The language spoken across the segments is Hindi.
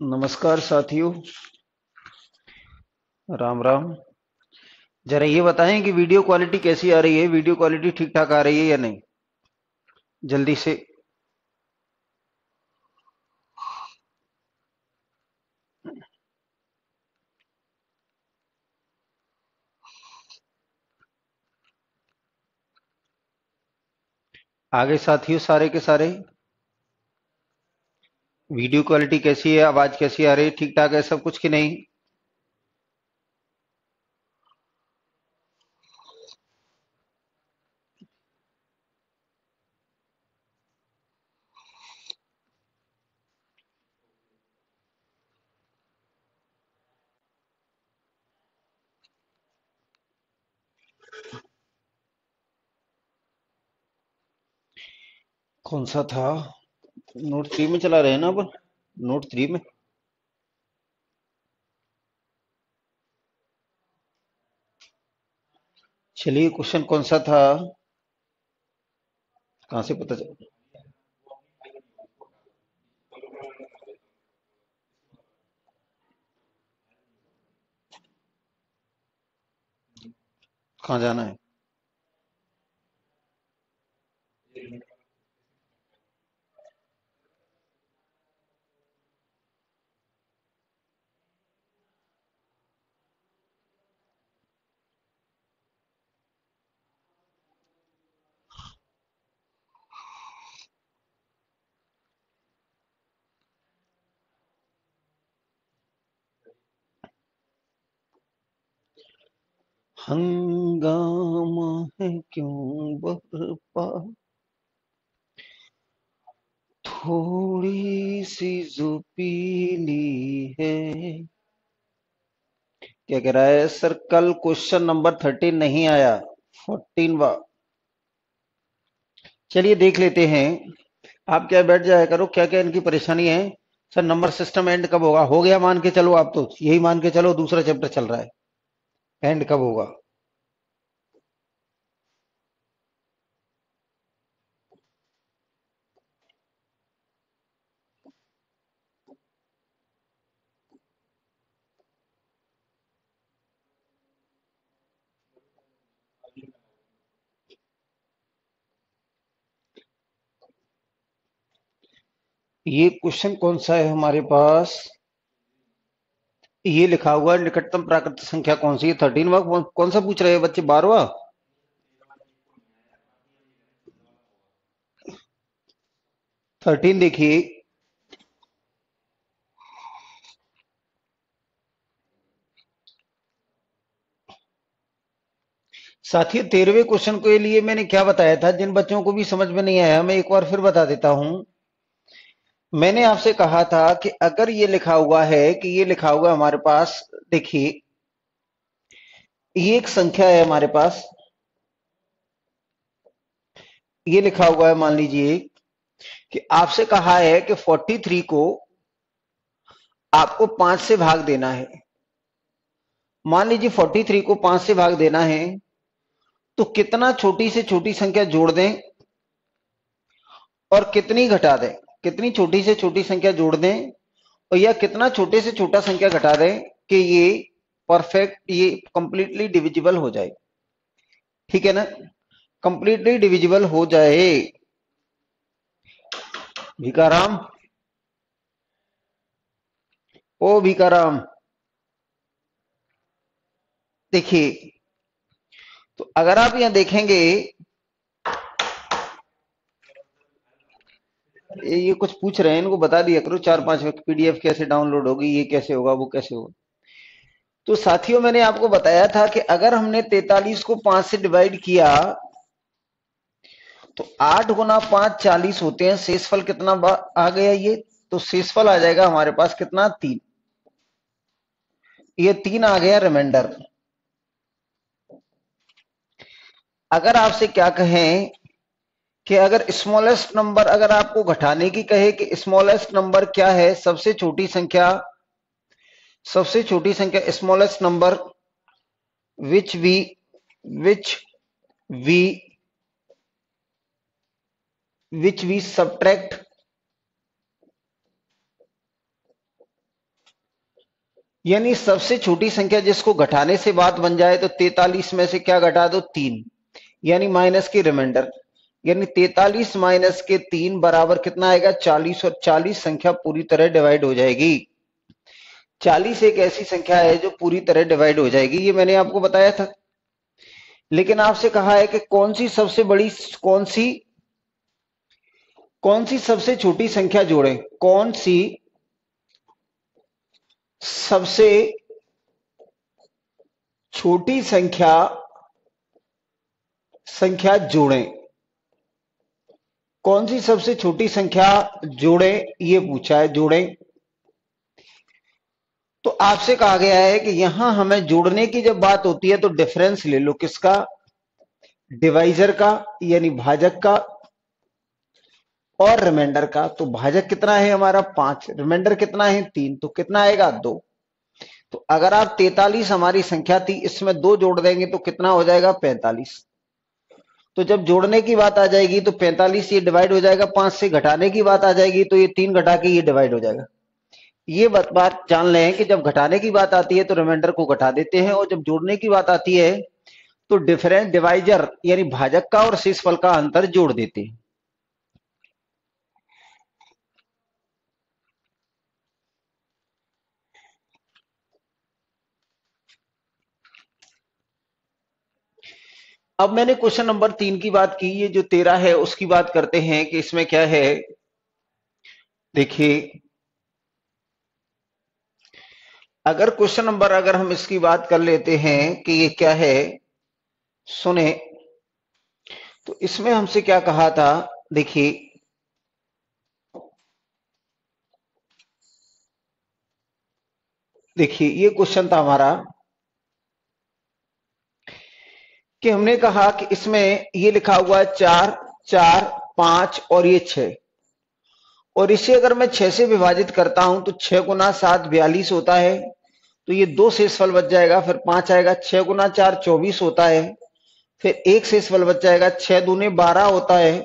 नमस्कार साथियों। राम राम। जरा ये बताएं कि वीडियो क्वालिटी कैसी आ रही है? वीडियो क्वालिटी ठीक ठाक आ रही है या नहीं? जल्दी से। आगे साथियों, सारे के सारे वीडियो क्वालिटी कैसी है? आवाज कैसी आ रही है? ठीक ठाक है सब कुछ कि नहीं? कौन सा था? नोट 3 में चला रहे हैं ना अपन? नोट 3 में। चलिए, क्वेश्चन कौन सा था? कहां से पता चल? कहाँ जाना है? हंगामा है क्यों बरपा, थोड़ी सी जो पीली है। क्या कह रहा है सर? कल क्वेश्चन नंबर 13 नहीं आया, 14वां। चलिए देख लेते हैं। आप क्या बैठ जाया करो, क्या क्या इनकी परेशानी है। सर नंबर सिस्टम एंड कब होगा? हो गया मान के चलो, आप तो यही मान के चलो दूसरा चैप्टर चल रहा है। एंड कब होगा? ये क्वेश्चन कौन सा है हमारे पास? ये लिखा हुआ है, निकटतम प्राकृत संख्या कौन सी है? 13वां कौन सा पूछ रहे हैं बच्चे? 12वां? 13 देखिए। साथियों, 13वें क्वेश्चन के लिए मैंने क्या बताया था? जिन बच्चों को भी समझ में नहीं आया, मैं एक बार फिर बता देता हूं। मैंने आपसे कहा था कि अगर ये लिखा हुआ है कि ये लिखा हुआ है हमारे पास, देखिए ये एक संख्या है हमारे पास, ये लिखा हुआ है, मान लीजिए कि आपसे कहा है कि 43 को आपको 5 से भाग देना है। मान लीजिए 43 को 5 से भाग देना है, तो कितना छोटी से छोटी संख्या जोड़ दें और कितनी घटा दें? कितनी छोटी से छोटी संख्या जोड़ दें और या कितना छोटे से छोटा संख्या घटा दें कि ये परफेक्ट, ये कंप्लीटली डिविजिबल हो जाए। ठीक है ना? कंप्लीटली डिविजिबल हो जाए। भिकाराम, ओ भिकाराम, देखिए। तो अगर आप यहां देखेंगे, ये कुछ पूछ रहे हैं, इनको बता दिया करो 4-5 पीडीएफ कैसे डाउनलोड होगी, ये कैसे होगा, वो कैसे होगा। तो साथियों, मैंने आपको बताया था कि अगर हमने 43 को 5 से डिवाइड किया तो 8 गुना 5 40 होते हैं। शेषफल कितना आ गया ये? तो शेषफल आ जाएगा हमारे पास कितना? 3। ये 3 आ गया रिमाइंडर। अगर आपसे क्या कहें कि अगर स्मॉलेस्ट नंबर, अगर आपको घटाने की कहे कि स्मॉलेस्ट नंबर क्या है, सबसे छोटी संख्या, सबसे छोटी संख्या, smallest number which we which we subtract, यानी सबसे छोटी संख्या जिसको घटाने से बात बन जाए तो 43 में से क्या घटा दो 3, यानी माइनस के रिमाइंडर, यानी 43 माइनस के 3 बराबर कितना आएगा 40, और 40 संख्या पूरी तरह डिवाइड हो जाएगी। 40 एक ऐसी संख्या है जो पूरी तरह डिवाइड हो जाएगी, ये मैंने आपको बताया था। लेकिन आपसे कहा है कि कौन सी सबसे बड़ी, कौन सी सबसे छोटी संख्या जोड़ें, कौन सी सबसे छोटी संख्या जोड़ें, कौन सी सबसे छोटी संख्या जोड़ें, ये पूछा है, जोड़ें। तो आपसे कहा गया है कि यहां हमें जोड़ने की जब बात होती है तो डिफरेंस ले लो, किसका, डिवाइजर का यानी भाजक का, और रिमाइंडर का। तो भाजक कितना है हमारा 5, रिमाइंडर कितना है 3, तो कितना आएगा 2। तो अगर आप 43 हमारी संख्या थी, इसमें 2 जोड़ देंगे तो कितना हो जाएगा 45। तो जब जोड़ने की बात आ जाएगी तो 45 ये डिवाइड हो जाएगा 5 से, घटाने की बात आ जाएगी तो ये 3 घटा के ये डिवाइड हो जाएगा। ये बात जान लें कि जब घटाने की बात आती है तो रिमाइंडर को घटा देते हैं, और जब जोड़ने की बात आती है तो डिफरेंस डिवाइजर यानी भाजक का और शेषफल का अंतर जोड़ देते हैं। अब मैंने क्वेश्चन नंबर 3 की बात की, ये जो 13 है उसकी बात करते हैं कि इसमें क्या है। देखिए, अगर क्वेश्चन नंबर, अगर हम इसकी बात कर लेते हैं कि ये क्या है, सुने, तो इसमें हमसे क्या कहा था। देखिए, ये क्वेश्चन था हमारा कि हमने कहा कि इसमें ये लिखा हुआ है 4, 4, 5 और ये 6, और इसे अगर मैं 6 से विभाजित करता हूं तो 6 गुना 7 42 होता है, तो ये 2 शेषफल बच जाएगा, फिर 5 आएगा, 6 गुना 4 24 होता है, फिर 1 शेषफल बच जाएगा, 6 दूने 12 होता है,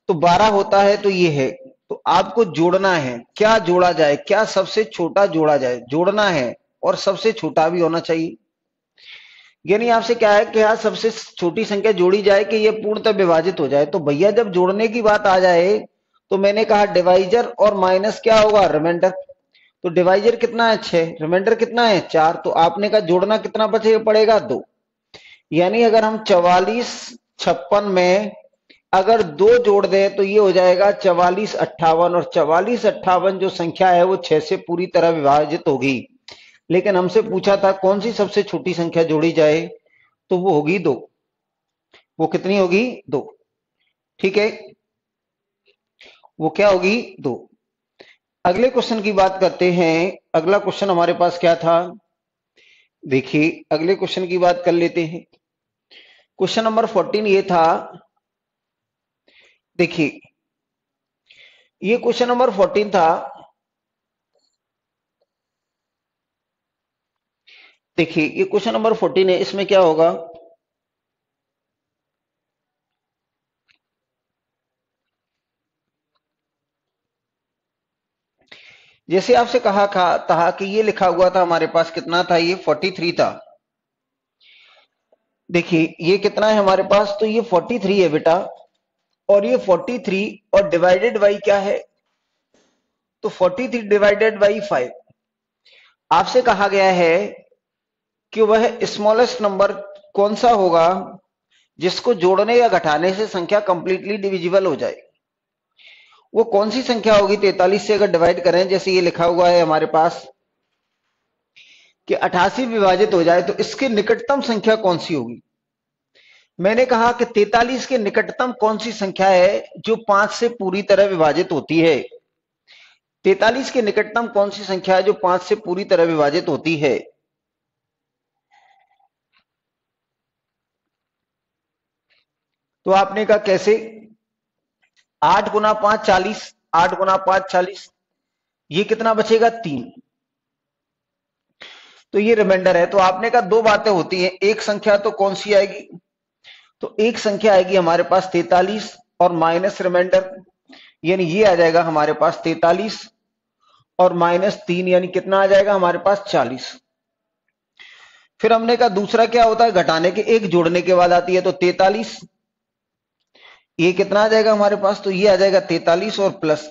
तो 12 होता है, तो ये है। तो आपको जोड़ना है, क्या जोड़ा जाए, क्या सबसे छोटा जोड़ा जाए, जोड़ना है, और सबसे छोटा भी होना चाहिए। यानी आपसे क्या है कि यहाँ सबसे छोटी संख्या जोड़ी जाए कि ये पूर्णतः विभाजित हो जाए। तो भैया जब जोड़ने की बात आ जाए तो मैंने कहा डिवाइजर और माइनस क्या होगा रिमाइंडर। तो डिवाइजर कितना है 6, रिमाइंडर कितना है 4, तो आपने कहा जोड़ना कितना बचेगा पड़ेगा 2। यानी अगर हम 44 56 में अगर 2 जोड़ दें तो ये हो जाएगा 44 58, और 44 58 जो संख्या है वो 6 से पूरी तरह विभाजित होगी। लेकिन हमसे पूछा था कौन सी सबसे छोटी संख्या जोड़ी जाए, तो वो होगी 2। वो कितनी होगी 2, ठीक है, वो क्या होगी 2। अगले क्वेश्चन की बात करते हैं। अगला क्वेश्चन हमारे पास क्या था, देखिए अगले क्वेश्चन की बात कर लेते हैं। क्वेश्चन नंबर 14 ये था, देखिए ये क्वेश्चन नंबर 14 था। देखिए ये क्वेश्चन नंबर 14 है, इसमें क्या होगा, जैसे आपसे कहा था कि ये लिखा हुआ था हमारे पास, कितना था ये 43 था। देखिए ये कितना है हमारे पास, तो ये 43 है बेटा, और ये 43 और डिवाइडेड बाई क्या है, तो 43 डिवाइडेड बाई 5। आपसे कहा गया है कि वह स्मॉलेस्ट नंबर कौन सा होगा जिसको जोड़ने या घटाने से संख्या कंप्लीटली डिविजिबल हो जाए। वो कौन सी संख्या होगी 43 से अगर डिवाइड करें, जैसे ये लिखा हुआ है हमारे पास कि 88 विभाजित हो जाए, तो इसके निकटतम संख्या कौन सी होगी। मैंने कहा कि 43 के निकटतम कौन सी संख्या है जो 5 से पूरी तरह विभाजित होती है। 43 के निकटतम कौन सी संख्या है जो 5 से पूरी तरह विभाजित होती है। तो आपने कहा कैसे, 8 गुना 5 40, 8 गुना 5 40, ये कितना बचेगा 3, तो ये रिमाइंडर है। तो आपने कहा दो बातें होती हैं, एक संख्या तो कौन सी आएगी, तो एक संख्या आएगी हमारे पास 43, और माइनस रिमाइंडर, यानी ये आ जाएगा हमारे पास 43 और माइनस 3 यानी कितना आ जाएगा हमारे पास 40। फिर हमने कहा दूसरा क्या होता है, घटाने के एक जोड़ने के बाद आती है, तो 43, ये कितना आ जाएगा हमारे पास, तो ये आ जाएगा 43 और प्लस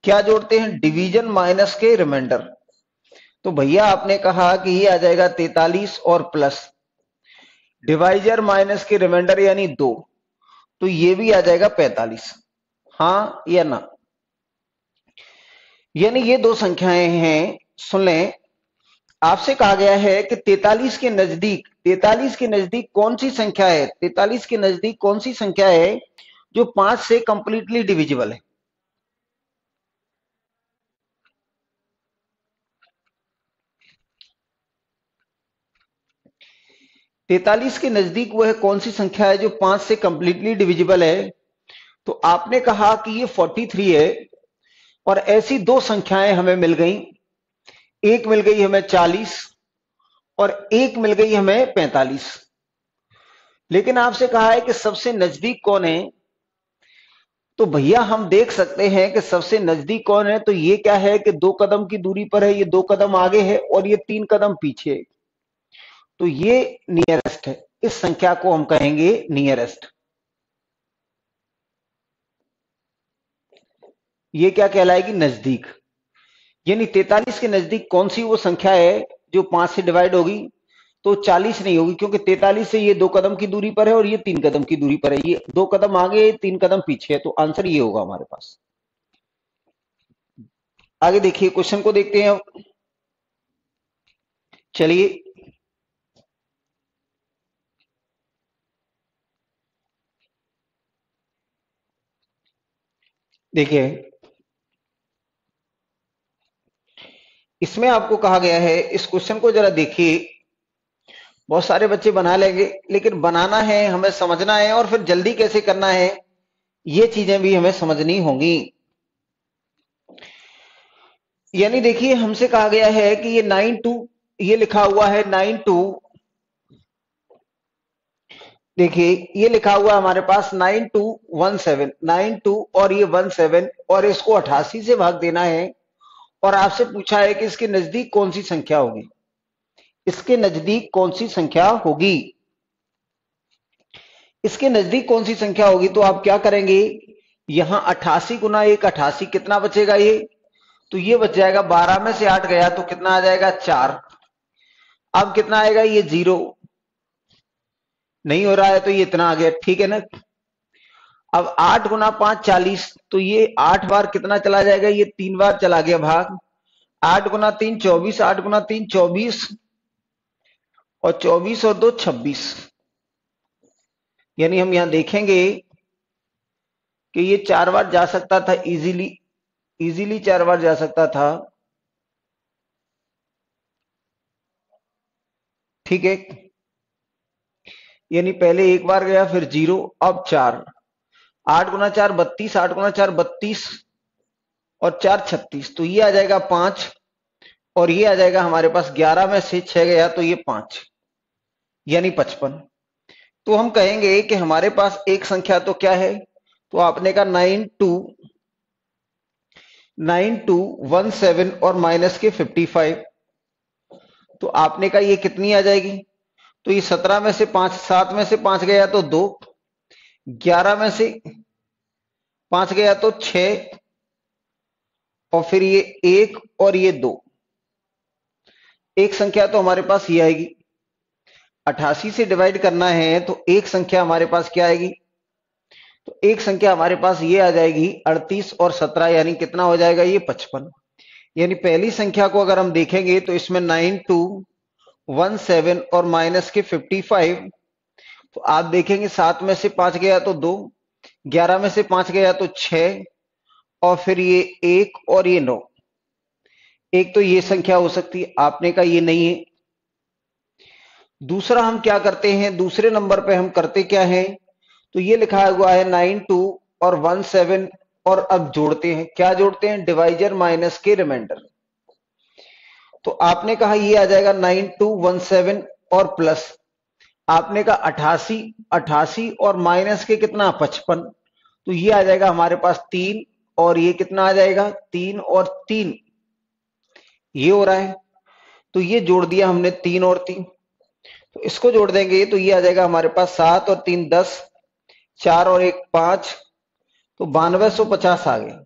क्या जोड़ते हैं, डिवीजन माइनस के रिमाइंडर। तो भैया आपने कहा कि ये आ जाएगा 43 और प्लस डिवाइजर माइनस के रिमाइंडर यानी 2, तो ये भी आ जाएगा 45। हाँ या ना, यानी ये दो संख्याएं हैं। सुन लें, आपसे कहा गया है कि 43 के नजदीक कौन सी संख्या है, 43 के नजदीक कौन सी संख्या है जो 5 से कंप्लीटली डिविजिबल है। 43 के नजदीक वो है कौन सी संख्या है जो 5 से कंप्लीटली डिविजिबल है। तो आपने कहा कि ये 43 है, और ऐसी दो संख्याएं हमें मिल गई, एक मिल गई हमें 40 और एक मिल गई हमें 45। लेकिन आपसे कहा है कि सबसे नजदीक कौन है, तो भैया हम देख सकते हैं कि सबसे नजदीक कौन है, तो ये क्या है कि 2 कदम की दूरी पर है, ये 2 कदम आगे है और ये 3 कदम पीछे है, तो ये नियरेस्ट है। इस संख्या को हम कहेंगे नियरेस्ट। ये क्या कहलाएगी, नजदीक। यानी 43 के नजदीक कौन सी वो संख्या है जो 5 से डिवाइड होगी, तो 40 नहीं होगी, क्योंकि 43 से ये 2 कदम की दूरी पर है और ये 3 कदम की दूरी पर है, ये 2 कदम आगे 3 कदम पीछे है, तो आंसर ये होगा हमारे पास। आगे देखिए, क्वेश्चन को देखते हैं अब। चलिए देखिए, इसमें आपको कहा गया है, इस क्वेश्चन को जरा देखिए। बहुत सारे बच्चे बना लेंगे, लेकिन बनाना है, हमें समझना है, और फिर जल्दी कैसे करना है ये चीजें भी हमें समझनी होंगी। यानी देखिए, हमसे कहा गया है कि ये 92, ये लिखा हुआ है 92, देखिए ये लिखा हुआ है हमारे पास 9217, 92 और ये 17, और इसको 88 से भाग देना है, और आपसे पूछा है कि इसके नजदीक कौन सी संख्या होगी, इसके नजदीक कौन सी संख्या होगी, इसके नजदीक कौन सी संख्या होगी। तो आप क्या करेंगे, यहां 88 गुना 1 88, कितना बचेगा ये, तो ये बच जाएगा, 12 में से 8 गया तो कितना आ जाएगा 4। अब कितना आएगा, ये 0 नहीं हो रहा है तो ये इतना आ गया, ठीक है ना। अब 8 गुना 5 40, तो ये 8 बार कितना चला जाएगा, ये 3 बार चला गया भाग, 8 गुना 3 24, 8 गुना 3 24, और 24 और 2 26। यानी हम यहां देखेंगे कि ये 4 बार जा सकता था, इजीली 4 बार जा सकता था, ठीक है। यानी पहले एक बार गया, फिर 0, अब 4, 8 गुना 4 32, 8 गुना 4 32 और 4 36, तो ये आ जाएगा 5, और ये आ जाएगा हमारे पास 11 में से 6 गया तो ये 5, यानी 55। तो हम कहेंगे कि हमारे पास एक संख्या तो क्या है, तो आपने कहा 9217 और माइनस के 55, तो आपने कहा ये कितनी आ जाएगी, तो ये 17 में से 5, 7 में से 5 गया तो 2, 11 में से 5 गया तो 6, और फिर ये 1 और ये 2, एक संख्या तो हमारे पास ये आएगी। 88 से डिवाइड करना है तो एक संख्या हमारे पास क्या आएगी, तो एक संख्या हमारे पास ये आ जाएगी 38 और 17, यानी कितना हो जाएगा, ये 55। यानी पहली संख्या को अगर हम देखेंगे तो इसमें 9217 और माइनस के 55, तो आप देखेंगे 7 में से 5 गया तो 2, 11 में से 5 गया तो 6, और फिर ये 1 और ये 9, एक तो ये संख्या हो सकती है, आपने कहा ये नहीं है। दूसरा हम क्या करते हैं, दूसरे नंबर पे हम करते क्या है, तो ये लिखा हुआ है 92 और 17, और अब जोड़ते हैं, क्या जोड़ते हैं, डिवाइजर माइनस के रिमाइंडर। तो आपने कहा ये आ जाएगा 9217 और प्लस आपने कहा 88, 88 और माइनस के कितना 55, तो ये आ जाएगा हमारे पास 3, और ये कितना आ जाएगा 3 और 3, ये हो रहा है। तो ये जोड़ दिया हमने 3 और 3, तो इसको जोड़ देंगे तो ये आ जाएगा हमारे पास 7 और 3 10, 4 और 1 5, तो 9250 आ गया।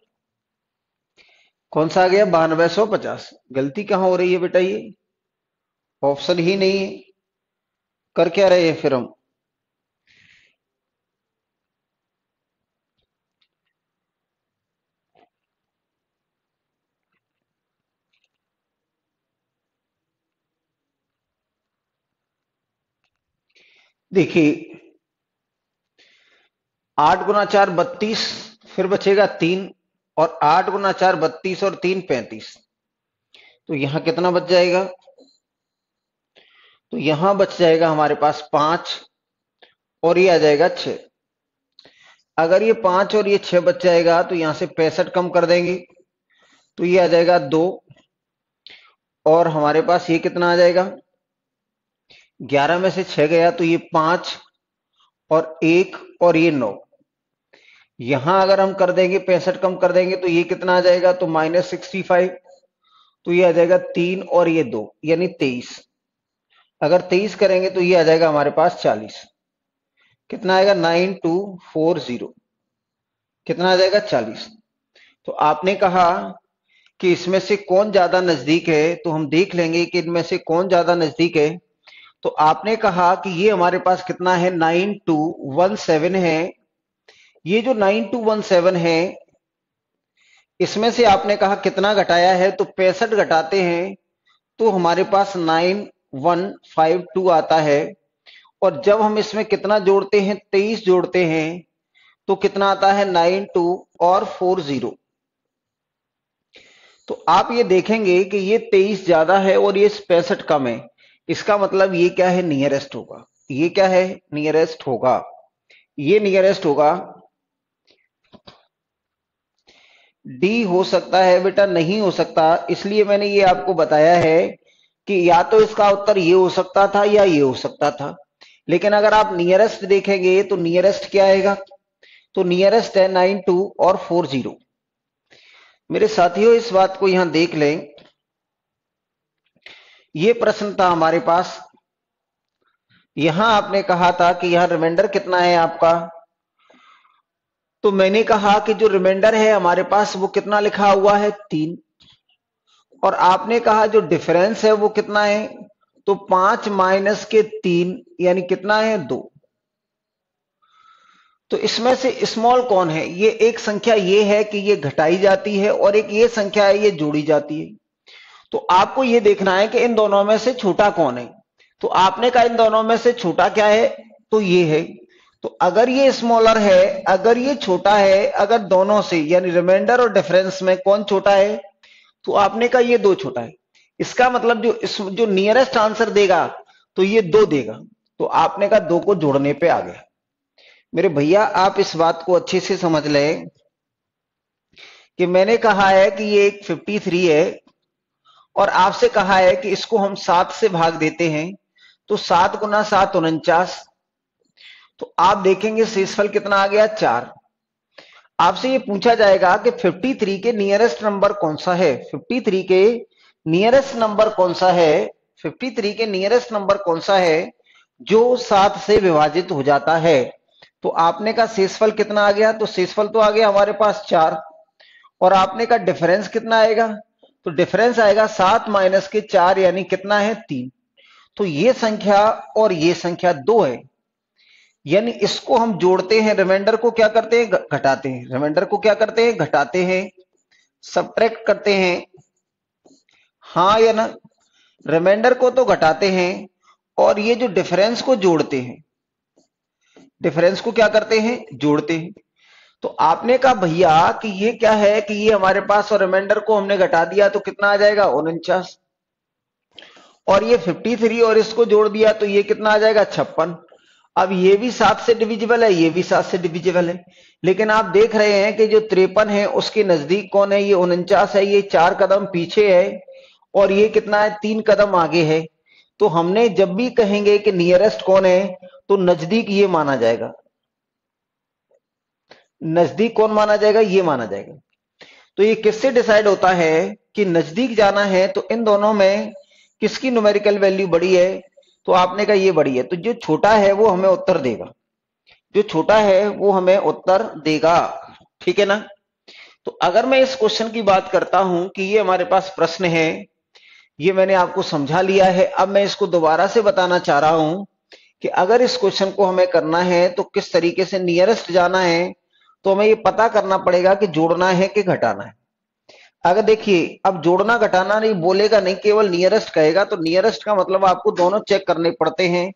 कौन सा आ गया 9250। गलती कहां हो रही है बेटा, ये ऑप्शन ही नहीं है। कर क्या रहे हैं फिर हम? देखिए 8 गुना 4 32, फिर बचेगा 3, और 8 गुना 4 32 और 3 35, तो यहां कितना बच जाएगा? तो यहां बच जाएगा हमारे पास 5, और ये आ जाएगा 6। अगर ये 5 और ये 6 बच जाएगा तो यहां से 65 कम कर देंगे, तो ये आ जाएगा 2, और हमारे पास ये कितना आ जाएगा? 11 में से 6 गया तो ये 5 और 1 और ये 9। यहां अगर हम कर देंगे 65 कम कर देंगे तो ये कितना आ जाएगा? तो -65, तो ये आ जाएगा 3 और ये 2 यानी 23। अगर 23 करेंगे तो ये आ जाएगा हमारे पास 40। कितना आएगा? 9240। कितना आ जाएगा? 40। तो आपने कहा कि इसमें से कौन ज्यादा नजदीक है, तो हम देख लेंगे कि इनमें से कौन ज्यादा नजदीक है। तो आपने कहा कि ये हमारे पास कितना है? 9217 है। ये जो 9217 है, इसमें से आपने कहा कितना घटाया है? तो 65 घटाते हैं तो हमारे पास 9152 आता है। और जब हम इसमें कितना जोड़ते हैं? 23 जोड़ते हैं तो कितना आता है? 92 और 40। तो आप ये देखेंगे कि ये 23 ज्यादा है और ये 65 कम है। इसका मतलब ये क्या है? नियरेस्ट होगा। ये क्या है? नियरेस्ट होगा। ये नियरेस्ट होगा। डी हो सकता है बेटा, नहीं हो सकता। इसलिए मैंने ये आपको बताया है कि या तो इसका उत्तर ये हो सकता था या ये हो सकता था। लेकिन अगर आप नियरेस्ट देखेंगे तो नियरेस्ट क्या आएगा? तो नियरेस्ट है 92 और 40। मेरे साथियों इस बात को यहां देख लें। ये प्रश्न था हमारे पास। यहां आपने कहा था कि यहां रिमाइंडर कितना है आपका? तो मैंने कहा कि जो रिमाइंडर है हमारे पास वो कितना लिखा हुआ है? 3। और आपने कहा जो डिफरेंस है वो कितना है? तो 5 माइनस के 3 यानी कितना है? 2। तो इसमें से स्मॉल कौन है? ये एक संख्या ये है कि ये घटाई जाती है, और एक ये संख्या है ये जोड़ी जाती है। तो आपको ये देखना है कि इन दोनों में से छोटा कौन है। तो आपने कहा इन दोनों में से छोटा क्या है? तो ये है। तो अगर ये स्मॉलर है, अगर ये छोटा है, अगर दोनों से यानी रिमाइंडर और डिफरेंस में कौन छोटा है? तो आपने कहा ये 2 छोटा है। इसका मतलब जो नियरेस्ट आंसर देगा तो ये 2 देगा। तो आपने कहा 2 को जोड़ने पे आ गया। मेरे भैया आप इस बात को अच्छे से समझ लें कि मैंने कहा है कि ये एक 53 है, और आपसे कहा है कि इसको हम 7 से भाग देते हैं, तो 7 गुना 7 49। तो आप देखेंगे शेषफल कितना आ गया? 4। आपसे ये पूछा जाएगा कि 53 के नियरेस्ट नंबर कौन सा है? 53 के नियरेस्ट नंबर कौन सा है? 53 के नियरेस्ट नंबर कौन सा है जो 7 से विभाजित हो जाता है? तो आपने कहा शेषफल कितना आ गया? तो शेषफल तो आ गया हमारे पास 4। और आपने कहा डिफरेंस कितना आएगा? तो डिफरेंस आएगा 7 माइनस के 4 यानी कितना है? 3। तो ये संख्या और ये संख्या 2 है। यानी इसको हम जोड़ते हैं, रिमाइंडर को क्या करते हैं? घटाते हैं। रिमाइंडर को क्या करते हैं? घटाते हैं, सब्ट्रैक्ट करते हैं। हाँ या ना? रिमाइंडर को तो घटाते हैं, और ये जो डिफरेंस को जोड़ते हैं। डिफरेंस को क्या करते हैं? जोड़ते हैं। तो आपने कहा भैया कि ये क्या है कि ये हमारे पास, और रिमाइंडर को हमने घटा दिया तो कितना आ जाएगा? 49। और ये 53 और इसको जोड़ दिया तो ये कितना आ जाएगा? 56। अब ये भी 7 से डिविजिबल है, ये भी 7 से डिविजिबल है। लेकिन आप देख रहे हैं कि जो 53 है उसके नजदीक कौन है? ये 49 है। ये 4 कदम पीछे है, और ये कितना है? 3 कदम आगे है। तो हमने जब भी कहेंगे कि नियरेस्ट कौन है तो नजदीक ये माना जाएगा। नजदीक कौन माना जाएगा, ये माना जाएगा। तो ये किससे डिसाइड होता है कि नजदीक जाना है तो इन दोनों में किसकी न्यूमेरिकल वैल्यू बड़ी है, तो आपने कहा ये बड़ी है, तो जो छोटा है वो हमें उत्तर देगा, जो छोटा है वो हमें उत्तर देगा। ठीक है ना। तो अगर मैं इस क्वेश्चन की बात करता हूं कि ये हमारे पास प्रश्न है, ये मैंने आपको समझा लिया है, अब मैं इसको दोबारा से बताना चाह रहा हूं कि अगर इस क्वेश्चन को हमें करना है तो किस तरीके से नियरेस्ट जाना है, तो हमें ये पता करना पड़ेगा कि जोड़ना है कि घटाना है। अगर देखिए अब जोड़ना घटाना नहीं बोलेगा, नहीं केवल नियरेस्ट कहेगा, तो नियरेस्ट का मतलब आपको दोनों चेक करने पड़ते हैं।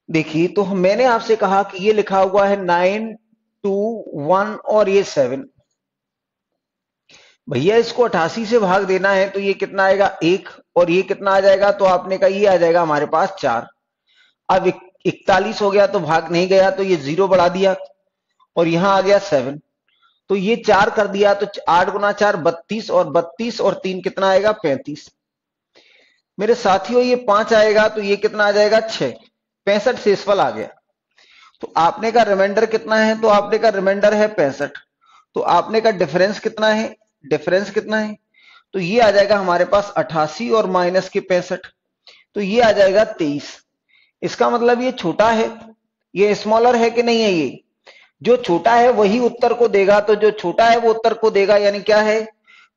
देखिए तो मैंने आपसे कहा कि ये लिखा हुआ है 9, 2, 1 और ये 7। भैया इसको 88 से भाग देना है तो ये कितना आएगा 1, और ये कितना आ जाएगा, तो आपने कहा ये आ जाएगा हमारे पास 4। अब 41 हो गया तो भाग नहीं गया, तो ये 0 बढ़ा दिया और यहां आ गया 7, तो ये 4 कर दिया, तो 8 गुना 4 32, और 32 और 3 कितना आएगा 35। मेरे साथियों ये 5 आएगा तो ये कितना आ जाएगा 6, 65 शेषफल आ गया। तो आपने का रिमाइंडर कितना है, तो आपने का रिमाइंडर है 65। तो आपने का डिफरेंस कितना है, डिफरेंस कितना है, तो ये आ जाएगा हमारे पास 88 और माइनस के 65, तो ये आ जाएगा 23। इसका मतलब ये छोटा है, ये स्मॉलर है कि नहीं है, ये जो छोटा है वही उत्तर को देगा, तो जो छोटा है वो उत्तर को देगा, यानी क्या है,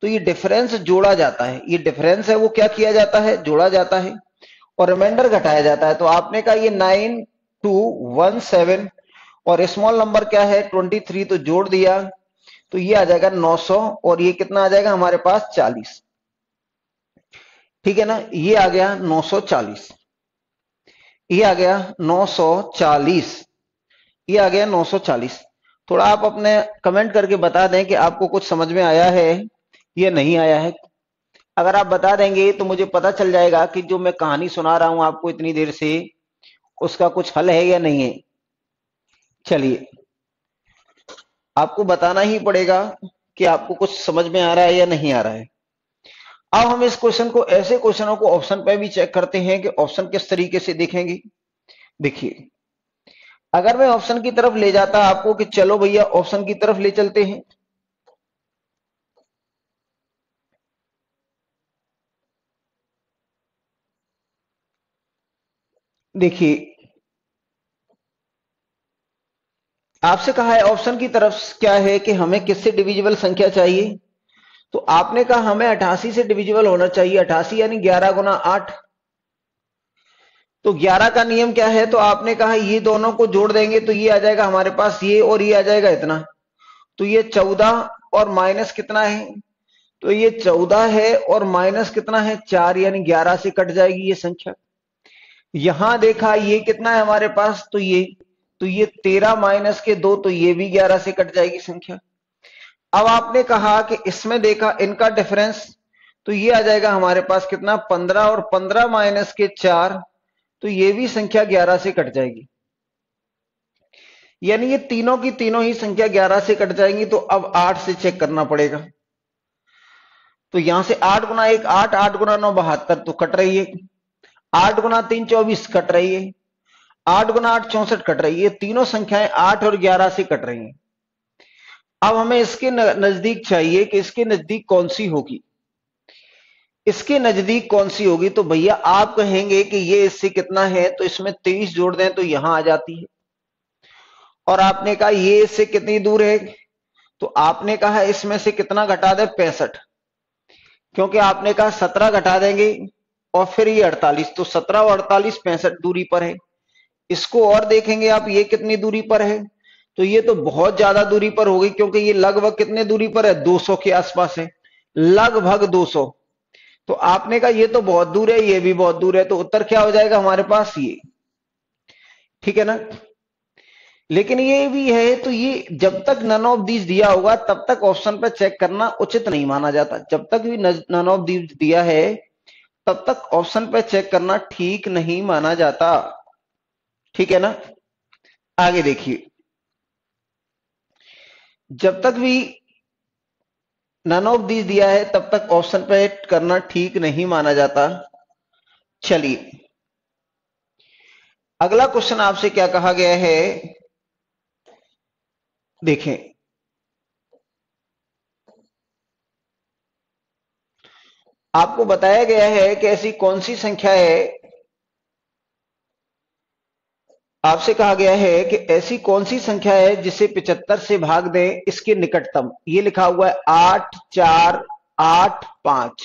तो ये डिफरेंस जोड़ा जाता है, ये डिफरेंस है वो क्या किया जाता है, जोड़ा जाता है, और रिमाइंडर घटाया जाता है। तो आपने कहा ये 9217 और स्मॉल नंबर क्या है 23, तो जोड़ दिया तो ये आ जाएगा 900, और ये कितना आ जाएगा हमारे पास 40। ठीक है ना, ये आ गया 940, ये आ गया 940, ये आ गया 940। थोड़ा आप अपने कमेंट करके बता दें कि आपको कुछ समझ में आया है या नहीं आया है। अगर आप बता देंगे तो मुझे पता चल जाएगा कि जो मैं कहानी सुना रहा हूं आपको इतनी देर से, उसका कुछ हल है या नहीं है। चलिए आपको बताना ही पड़ेगा कि आपको कुछ समझ में आ रहा है या नहीं आ रहा है। अब हम इस क्वेश्चन को, ऐसे क्वेश्चनों को ऑप्शन पे भी चेक करते हैं कि ऑप्शन किस तरीके से देखेंगे। देखिए अगर मैं ऑप्शन की तरफ ले जाता आपको कि चलो भैया ऑप्शन की तरफ ले चलते हैं, देखिए आपसे कहा है ऑप्शन की तरफ क्या है कि हमें किससे डिविजिबल संख्या चाहिए, तो आपने कहा हमें 88 से डिविजिबल होना चाहिए, 88 यानी 11 गुना 8। तो 11 का नियम क्या है, तो आपने कहा ये दोनों को जोड़ देंगे तो ये आ जाएगा हमारे पास ये, और ये आ जाएगा इतना, तो ये 14 और माइनस कितना है, तो ये 14 है और माइनस कितना है 4, यानी 11 से कट जाएगी ये संख्या। यहां देखा ये कितना है हमारे पास, तो ये 13 माइनस के 2, तो ये भी 11 से कट जाएगी संख्या। अब आपने कहा कि इसमें देखा इनका डिफरेंस, तो ये आ जाएगा हमारे पास कितना 15, और 15 माइनस के 4, तो ये भी संख्या 11 से कट जाएगी, यानी ये तीनों की तीनों ही संख्या 11 से कट जाएंगी। तो अब 8 से चेक करना पड़ेगा, तो यहां से 8 गुना 1 8, 8 गुना 9 72, तो कट रही है, 8 गुना 3 24 कट रही है, 8 गुना 8 64 कट रही है, तीनों संख्याएं 8 और 11 से कट रही हैं। अब हमें इसके नजदीक चाहिए कि इसके नजदीक कौन सी होगी, इसके नजदीक कौन सी होगी, तो भैया आप कहेंगे कि ये इससे कितना है, तो इसमें 23 जोड़ दें तो यहां आ जाती है, और आपने कहा ये इससे कितनी दूर है, तो आपने कहा इसमें से कितना घटा दे 65, क्योंकि आपने कहा 17 घटा देंगे और फिर ये 48, तो 17 और 48 65 दूरी पर है। इसको और देखेंगे आप ये कितनी दूरी पर है, तो ये तो बहुत ज्यादा दूरी पर होगी, क्योंकि ये लगभग कितने दूरी पर है 200 के आसपास है, लगभग 200। तो आपने कहा ये तो बहुत दूर है, ये भी बहुत दूर है, तो उत्तर क्या हो जाएगा हमारे पास ये। ठीक है ना, लेकिन ये भी है, तो ये जब तक नन ऑफ दीज दिया होगा तब तक ऑप्शन पे चेक करना उचित नहीं माना जाता, जब तक भी नन ऑफ दीज दिया है तब तक ऑप्शन पे चेक करना ठीक नहीं माना जाता। ठीक है ना, आगे देखिए, जब तक भी नन ऑफ दीज दिया है तब तक ऑप्शन पे करना ठीक नहीं माना जाता। चलिए अगला क्वेश्चन आपसे क्या कहा गया है, देखें, आपको बताया गया है कि ऐसी कौन सी संख्या है, आपसे कहा गया है कि ऐसी कौन सी संख्या है जिसे 75 से भाग दें इसके निकटतम। ये लिखा हुआ है 8 4 8 5।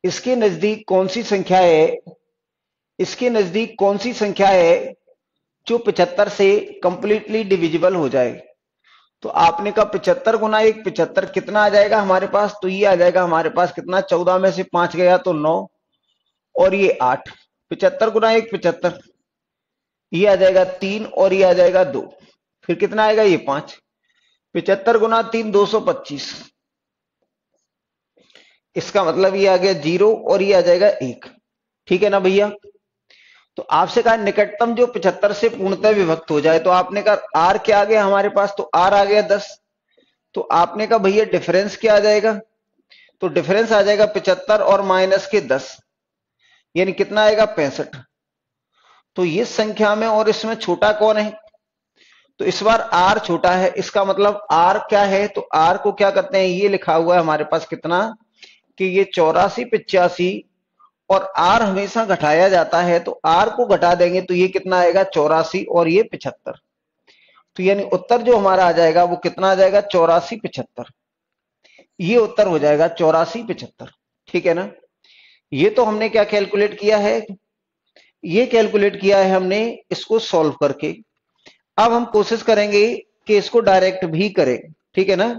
इसके नजदीक कौन सी संख्या है, इसके नजदीक कौन सी संख्या है जो 75 से कंप्लीटली डिविजिबल हो जाए। तो आपने कहा 75 गुना 1 75 कितना आ जाएगा हमारे पास, तो ये आ जाएगा हमारे पास कितना, 14 में से 5 गया तो 9 और ये 8। 75 गुना 1 75, ये आ जाएगा 3 और ये आ जाएगा 2, फिर कितना आएगा ये 5। 75 गुना 3 225, इसका मतलब ये आ गया 0 और ये आ जाएगा 1। ठीक है ना भैया। तो आपसे कहा निकटतम जो 75 से पूर्णतः विभक्त हो जाए, तो आपने कहा आर क्या आ गया हमारे पास, तो आर आ गया 10। तो आपने कहा भैया डिफरेंस क्या आ जाएगा, तो डिफरेंस आ जाएगा 75 और माइनस के 10, यानी कितना आएगा 65। तो ये संख्या में और इसमें छोटा कौन है, तो इस बार आर छोटा है, इसका मतलब आर क्या है, तो आर को क्या करते हैं, ये लिखा हुआ है हमारे पास कितना कि ये 84 85, और आर हमेशा घटाया जाता है, तो आर को घटा देंगे तो ये कितना आएगा 84 और ये 75। तो यानी उत्तर जो हमारा आ जाएगा वो कितना आ जाएगा 84 75। ये उत्तर हो जाएगा 84 75। ठीक है ना। ये तो हमने क्या कैलकुलेट किया है, ये कैलकुलेट किया है हमने इसको सॉल्व करके। अब हम कोशिश करेंगे कि इसको डायरेक्ट भी करें। ठीक है ना।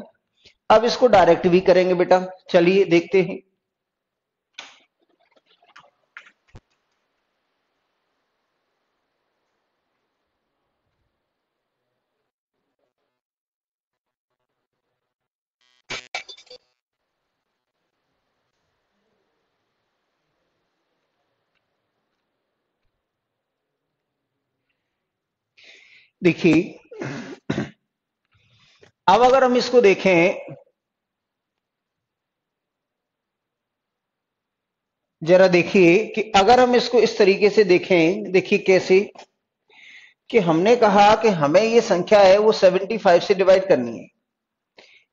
अब इसको डायरेक्ट भी करेंगे बेटा, चलिए देखते हैं। देखिए, अब अगर हम इसको देखें, जरा देखिए कि अगर हम इसको इस तरीके से देखें, देखिए कैसे, कि हमने कहा कि हमें ये संख्या है वो 75 से डिवाइड करनी है।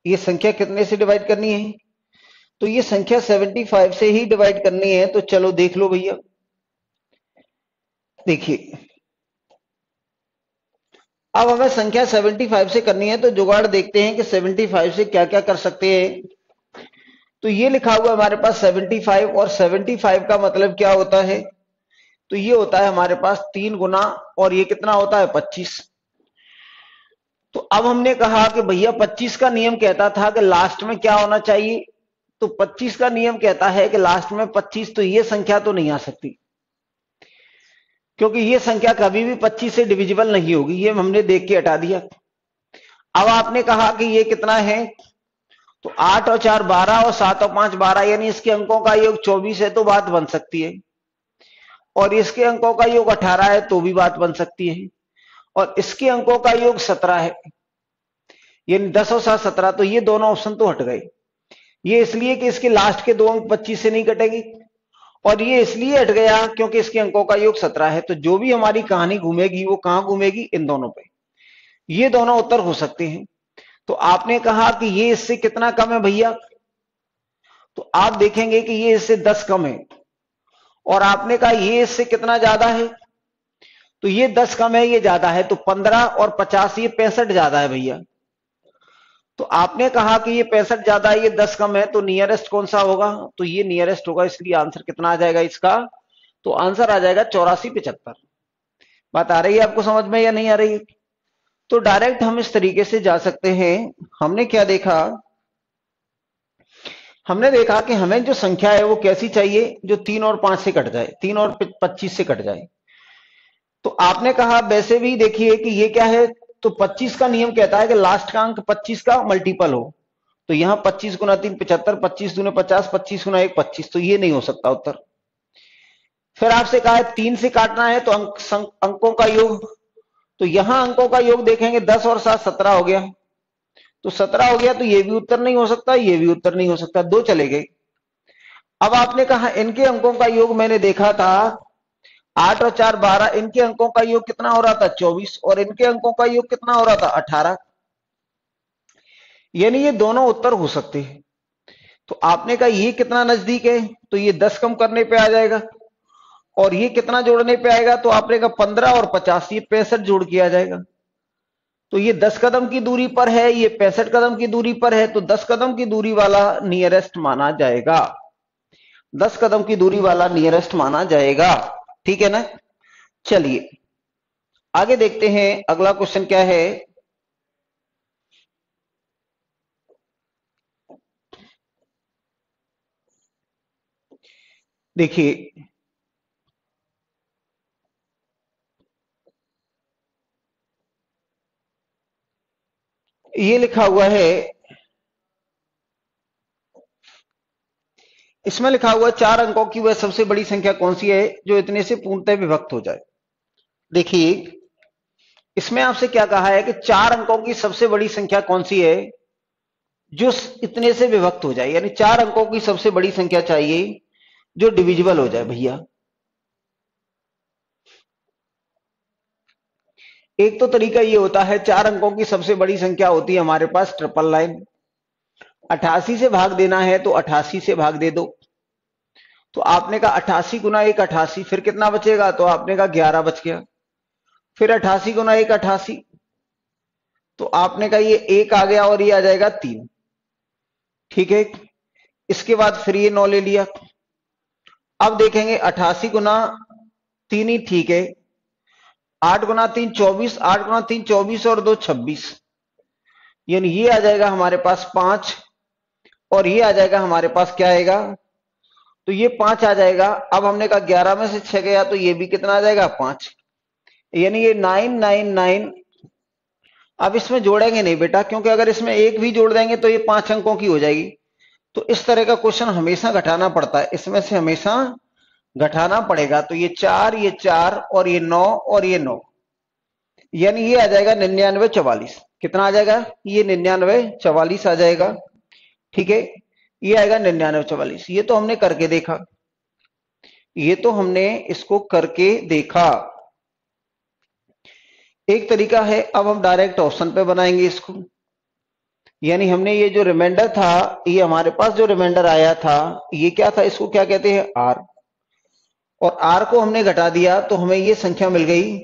ये संख्या कितने से डिवाइड करनी है, तो ये संख्या 75 से ही डिवाइड करनी है। तो चलो देख लो भैया, देखिए अब हमें संख्या 75 से करनी है, तो जुगाड़ देखते हैं कि 75 से क्या क्या कर सकते हैं। तो ये लिखा हुआ हमारे पास 75, और 75 का मतलब क्या होता है, तो ये होता है हमारे पास 3 गुना, और ये कितना होता है 25। तो अब हमने कहा कि भैया 25 का नियम कहता था कि लास्ट में क्या होना चाहिए, तो 25 का नियम कहता है कि लास्ट में 25, तो ये संख्या तो नहीं आ सकती, क्योंकि ये संख्या कभी भी 25 से डिविजिबल नहीं होगी। ये हमने देख के हटा दिया। अब आपने कहा कि ये कितना है, तो 8 और 4 12 और 7 और 5 12, यानी इसके अंकों का योग 24 है तो बात बन सकती है, और इसके अंकों का योग 18 है तो भी बात बन सकती है, और इसके अंकों का योग 17 है, यानी 10 और 7 17। तो ये दोनों ऑप्शन तो हट गए। ये इसलिए कि इसके लास्ट के दो अंक 25 से नहीं कटेंगे, और ये इसलिए हट गया क्योंकि इसके अंकों का योग 17 है। तो जो भी हमारी कहानी घूमेगी वो कहां घूमेगी, इन दोनों पे। ये दोनों उत्तर हो सकते हैं। तो आपने कहा कि ये इससे कितना कम है भैया, तो आप देखेंगे कि ये इससे 10 कम है, और आपने कहा ये इससे कितना ज्यादा है, तो ये 10 कम है ये ज्यादा है, तो 15 और 50, ये 65 ज्यादा है भैया। तो आपने कहा कि ये 65 ज्यादा है ये 10 कम है, तो नियरेस्ट कौन सा होगा, तो ये नियरेस्ट होगा, इसलिए आंसर कितना आ जाएगा इसका, तो आंसर आ जाएगा 84 75। बात आ रही है आपको समझ में या नहीं आ रही है। तो डायरेक्ट हम इस तरीके से जा सकते हैं। हमने क्या देखा, हमने देखा कि हमें जो संख्या है वो कैसी चाहिए, जो 3 और 5 से कट जाए, 3 और 25 से कट जाए। तो आपने कहा वैसे भी देखिए कि ये क्या है, तो 25 का नियम कहता है कि लास्ट का अंक 25 का मल्टीपल हो। तो यहां 25 गुना 3 75, 25 दूने 50, 25 गुना 1 25, तो ये नहीं हो सकता उत्तर। फिर आपसे कहा है 3 से काटना है तो अंकों का योग, तो यहां अंकों का योग देखेंगे 10 और 7 17 हो गया, तो 17 हो गया, तो ये भी उत्तर नहीं हो सकता, ये भी उत्तर नहीं हो सकता, दो चले गए। अब आपने कहा इनके अंकों का योग मैंने देखा था 8 और 4 12, इनके अंकों का योग कितना हो रहा था 24, और इनके अंकों का योग कितना हो रहा था 18। यानी ये दोनों उत्तर हो सकते हैं। तो आपने कहा ये कितना नजदीक है, तो ये 10 कम करने पे आ जाएगा, और ये कितना जोड़ने पे आएगा, तो आपने कहा 15 और 50, ये 65 जोड़ किया जाएगा। तो ये 10 कदम की दूरी पर है, ये 65 कदम की दूरी पर है, तो 10 कदम की दूरी वाला नियरेस्ट माना जाएगा, 10 कदम की दूरी वाला नियरेस्ट माना जाएगा। ठीक है ना। चलिए आगे देखते हैं अगला क्वेश्चन क्या है। देखिए ये लिखा हुआ है, इसमें लिखा हुआ है 4 अंकों की वह सबसे बड़ी संख्या कौन सी है जो इतने से पूर्णतः विभक्त हो जाए। देखिए इसमें आपसे क्या कहा है कि 4 अंकों की सबसे बड़ी संख्या कौन सी है जो इतने से विभक्त हो जाए, यानी 4 अंकों की सबसे बड़ी संख्या चाहिए जो डिविजिबल हो जाए। भैया एक तो तरीका ये होता है, 4 अंकों की सबसे बड़ी संख्या होती है हमारे पास ट्रिपल लाइन, 88 से भाग देना है तो 88 से भाग दे दो। तो आपने कहा 88 गुना 1 88, फिर कितना बचेगा, तो आपने कहा 11 बच गया। फिर 88 गुना 1 88, तो आपने कहा ये 1 आ गया और ये आ जाएगा 3। ठीक है, इसके बाद फिर ये 9 ले लिया। अब देखेंगे 88 गुना 3 ही ठीक है, 8 गुना 3 24, 8 गुना 3 24 और 2 26, यानी ये आ जाएगा हमारे पास 5, और ये आ जाएगा हमारे पास क्या आएगा, तो ये 5 आ जाएगा। अब हमने कहा 11 में से 6 गया तो ये भी कितना आ जाएगा 5, यानी ये 999। अब इसमें जोड़ेंगे नहीं बेटा, क्योंकि अगर इसमें एक भी जोड़ देंगे तो ये 5 अंकों की हो जाएगी। तो इस तरह का क्वेश्चन हमेशा घटाना पड़ता है, इसमें से हमेशा घटाना पड़ेगा। तो ये 4 और ये 9 और ये 9, यानी ये आ जाएगा 99 44। कितना आ जाएगा, ये 99 44 आ जाएगा। ठीक है, ये आएगा 99 44। ये तो हमने करके देखा, ये तो हमने इसको करके देखा। एक तरीका है, अब हम डायरेक्ट ऑप्शन पे बनाएंगे इसको, यानी हमने ये जो रिमाइंडर था, ये हमारे पास जो रिमाइंडर आया था ये क्या था, इसको क्या कहते हैं आर, और आर को हमने घटा दिया तो हमें ये संख्या मिल गई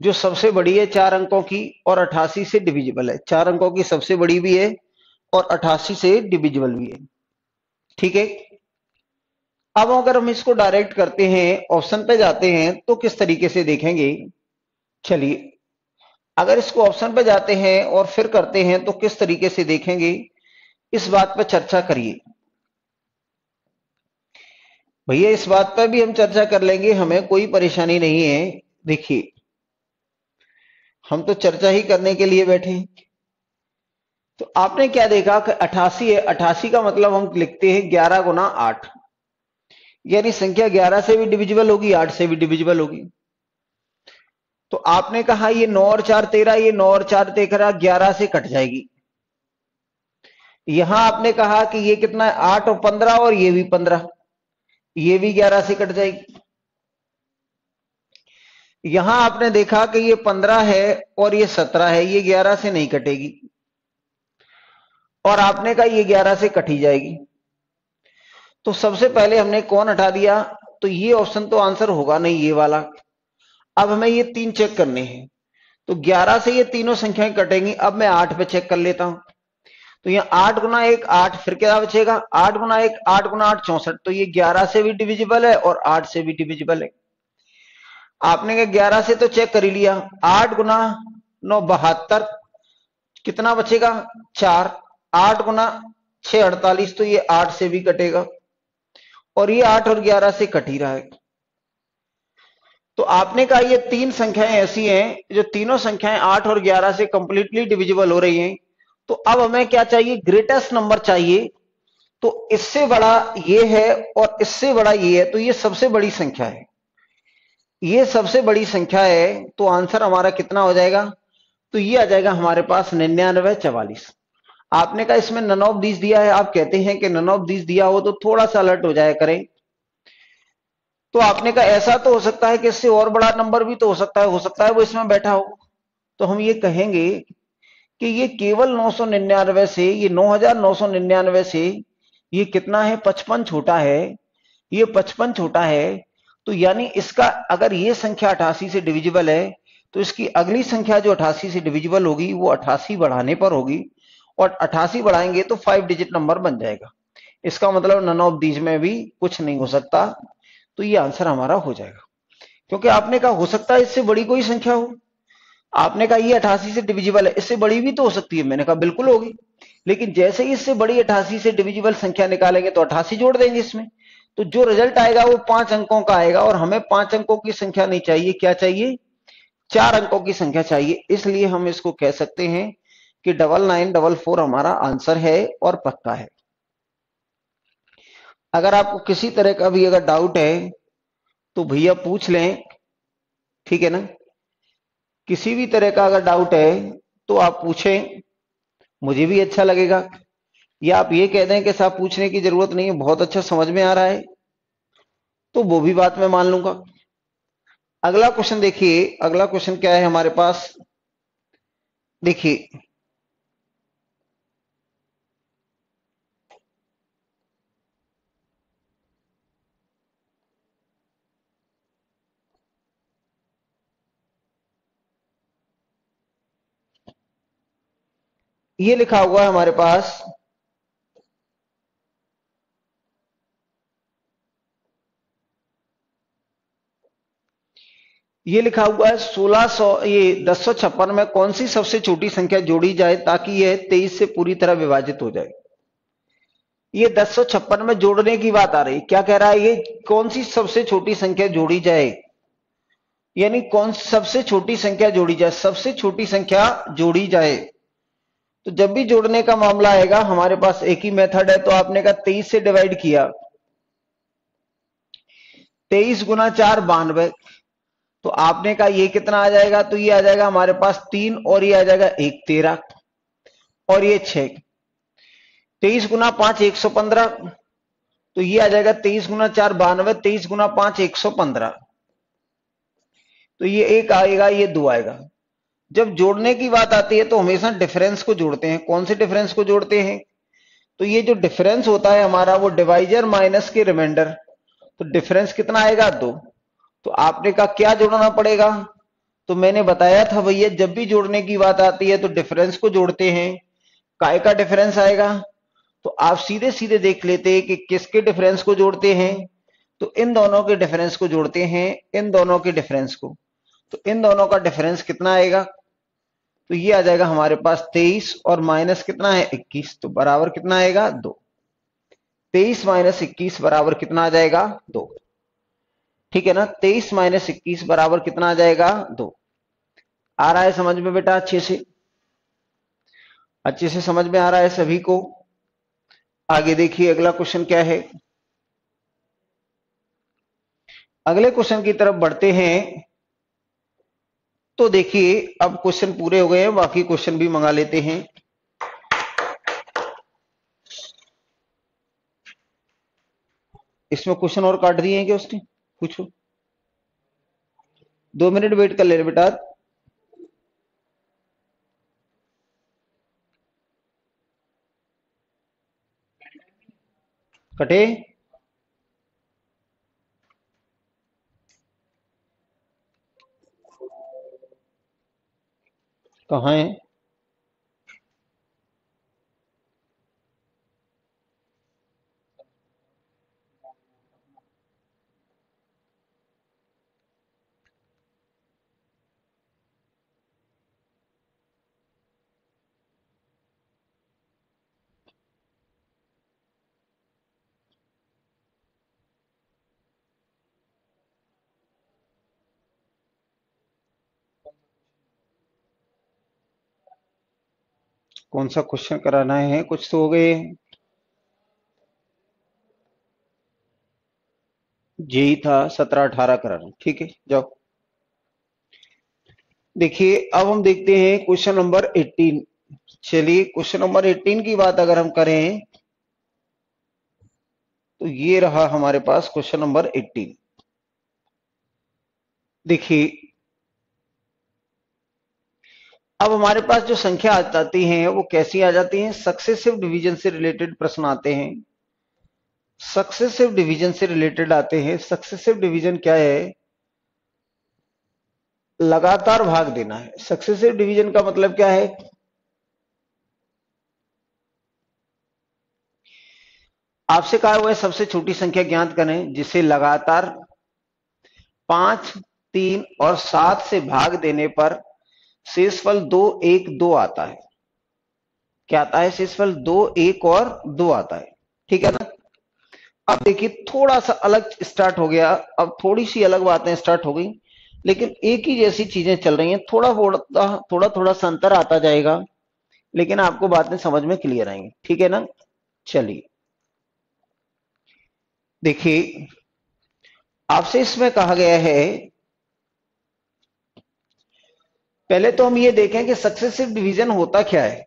जो सबसे बड़ी है 4 अंकों की और 88 से डिविजिबल है। 4 अंकों की सबसे बड़ी भी है और 88 से डिविजिबल भी है। ठीक है, अब अगर हम इसको डायरेक्ट करते हैं, ऑप्शन पे जाते हैं तो किस तरीके से देखेंगे। चलिए अगर इसको ऑप्शन पे जाते हैं और फिर करते हैं तो किस तरीके से देखेंगे, इस बात पर चर्चा करिए। भैया इस बात पर भी हम चर्चा कर लेंगे, हमें कोई परेशानी नहीं है। देखिए हम तो चर्चा ही करने के लिए बैठे हैं। तो आपने क्या देखा कि 88 है, 88 का मतलब हम लिखते हैं 11 गुना 8, यानी संख्या 11 से भी डिविजिबल होगी, 8 से भी डिविजिबल होगी। तो आपने कहा ये 9 और 4 13, ये 9 और 4 13 11 से कट जाएगी। यहां आपने कहा कि ये कितना है 8 और 15, और ये भी 15, ये भी 11 से कट जाएगी। यहां आपने देखा कि ये 15 है और ये 17 है, ये 11 से नहीं कटेगी, और आपने कहा ये 11 से कटी जाएगी। तो सबसे पहले हमने कौन हटा दिया, तो ये ऑप्शन तो आंसर होगा नहीं ये वाला। अब हमें ये 3 चेक करने हैं, तो 11 से ये तीनों संख्याएं कटेंगी। अब मैं 8 पे चेक कर लेता हूं, तो यहाँ 8 गुना 1 8, फिर क्या बचेगा 8 गुना 1 8 गुना 8 64, तो ये 11 से भी डिविजिबल है और 8 से भी डिविजिबल है। आपने कहा 11 से तो चेक कर ही लिया, 8 गुना 9 72, कितना बचेगा 4, 8 गुना 6 48, तो ये 8 से भी कटेगा, और ये 8 और 11 से कट ही रहा है। तो आपने कहा ये 3 संख्याएं ऐसी हैं जो तीनों संख्याएं 8 और 11 से कंप्लीटली डिविजिबल हो रही हैं। तो अब हमें क्या चाहिए, ग्रेटेस्ट नंबर चाहिए। तो इससे बड़ा ये है और इससे बड़ा ये है, तो ये सबसे बड़ी संख्या है, ये सबसे बड़ी संख्या है। तो आंसर हमारा कितना हो जाएगा, तो ये आ जाएगा हमारे पास 99 44। आपने कहा इसमें नन ऑफ दीज दिया है, आप कहते हैं कि नन ऑफ दीज दिया हो तो थोड़ा सा अलर्ट हो जाया करें। तो आपने कहा ऐसा तो हो सकता है कि इससे और बड़ा नंबर भी तो हो सकता है वो इसमें बैठा हो। तो हम ये कहेंगे कि ये केवल 999 से, ये 9999 से ये कितना है, 55 छोटा है, ये 55 छोटा है। तो यानी इसका अगर ये संख्या 88 से डिविजिबल है तो इसकी अगली संख्या जो 88 से डिविजिबल होगी वो 88 बढ़ाने पर होगी, और 88 बढ़ाएंगे तो 5 डिजिट नंबर बन जाएगा। इसका मतलब नन ऑफ दीज में भी कुछ नहीं हो सकता, तो ये आंसर हमारा हो जाएगा। क्योंकि आपने कहा हो सकता है इससे बड़ी कोई संख्या हो, आपने कहा ये 88 से डिविजिबल है, इससे बड़ी भी तो हो सकती है, मैंने कहा बिल्कुल होगी। लेकिन जैसे ही इससे बड़ी 88 से डिविजिबल संख्या निकालेंगे तो 88 जोड़ देंगे इसमें, तो जो रिजल्ट आएगा वो 5 अंकों का आएगा, और हमें 5 अंकों की संख्या नहीं चाहिए, क्या चाहिए, 4 अंकों की संख्या चाहिए। इसलिए हम इसको कह सकते हैं कि 9944 हमारा आंसर है और पक्का है। अगर आपको किसी तरह का भी अगर डाउट है तो भैया पूछ लें, ठीक है ना। किसी भी तरह का अगर डाउट है तो आप पूछें, मुझे भी अच्छा लगेगा। या आप ये कह दें कि साहब पूछने की जरूरत नहीं है, बहुत अच्छा समझ में आ रहा है, तो वो भी बात मैं मान लूंगा। अगला क्वेश्चन देखिए, अगला क्वेश्चन क्या है हमारे पास, देखिए ये लिखा हुआ है हमारे पास, ये लिखा हुआ है 1600, ये 1056 में कौन सी सबसे छोटी संख्या जोड़ी जाए ताकि यह 23 से पूरी तरह विभाजित हो जाए। ये 1056 में जोड़ने की बात आ रही, क्या कह रहा है, ये कौन सी सबसे छोटी संख्या जोड़ी जाए, यानी कौन सबसे छोटी संख्या जोड़ी जाए, सबसे छोटी संख्या जोड़ी जाए। तो जब भी जोड़ने का मामला आएगा हमारे पास एक ही मेथड है, तो आपने कहा 23 से डिवाइड किया, 23 गुना 4 92, तो आपने कहा ये कितना आ जाएगा, तो ये आ जाएगा हमारे पास 3, और ये आ जाएगा 1 13, और ये 6। 23 गुना 5 115, तो ये आ जाएगा 23 गुना 4 92, 23 गुना 5 115, तो ये 1 आएगा, ये 2 आएगा। जब जोड़ने की बात आती है तो हमेशा डिफरेंस को जोड़ते हैं। कौन से डिफरेंस को जोड़ते हैं, तो ये जो डिफरेंस होता है हमारा वो डिवाइजर माइनस के रिमाइंडर, तो डिफरेंस कितना आएगा 2। तो आपने कहा क्या जोड़ना पड़ेगा, तो मैंने बताया था भैया जब भी जोड़ने की बात आती है तो डिफरेंस को जोड़ते हैं। काय का डिफरेंस आएगा, तो आप सीधे सीधे देख लेते हैं कि किसके डिफरेंस को जोड़ते हैं, तो इन दोनों के डिफरेंस को जोड़ते हैं, इन दोनों के डिफरेंस को। तो इन दोनों का डिफरेंस कितना आएगा, तो ये आ जाएगा हमारे पास 23, और माइनस कितना है 21, तो बराबर कितना आएगा 2। 23 माइनस 21 बराबर कितना आ जाएगा 2, ठीक है ना। 23 माइनस 21 बराबर कितना आ जाएगा 2। आ रहा है समझ में बेटा, अच्छे से समझ में आ रहा है सभी को। आगे देखिए अगला क्वेश्चन क्या है, अगले क्वेश्चन की तरफ बढ़ते हैं। तो देखिए अब क्वेश्चन पूरे हो गए हैं, बाकी क्वेश्चन भी मंगा लेते हैं। इसमें क्वेश्चन और काट दिए हैं क्या उसने, पूछो। 2 मिनट वेट कर ले बेटा। कटे कहाँ है, कौन सा क्वेश्चन कराना है, कुछ तो हो गए। यही था 17 18 कराना, ठीक है जाओ। देखिए अब हम देखते हैं क्वेश्चन नंबर 18। चलिए क्वेश्चन नंबर 18 की बात अगर हम करें तो ये रहा हमारे पास क्वेश्चन नंबर 18। देखिए अब हमारे पास जो संख्या आ जाती हैं वो कैसी आ जाती हैं, सक्सेसिव डिवीजन से रिलेटेड प्रश्न आते हैं, सक्सेसिव डिवीजन से रिलेटेड आते हैं। सक्सेसिव डिवीजन क्या है, लगातार भाग देना है। सक्सेसिव डिवीजन का मतलब क्या है, आपसे कहा हुआ है सबसे छोटी संख्या ज्ञात करें जिसे लगातार 5, 3 और 7 से भाग देने पर शेषफल 2, 1, 2 आता है। क्या आता है, शेषफल 2, 1 और 2 आता है। ठीक है ना। अब देखिए थोड़ा सा अलग स्टार्ट हो गया, अब थोड़ी सी अलग बातें स्टार्ट हो गई, लेकिन एक ही जैसी चीजें चल रही हैं, थोड़ा थोड़ा सा अंतर आता जाएगा, लेकिन आपको बातें समझ में क्लियर आएंगी। ठीक है ना। चलिए देखिए, आपसे इसमें कहा गया है, पहले तो हम ये देखें कि सक्सेसिव डिवीजन होता क्या है।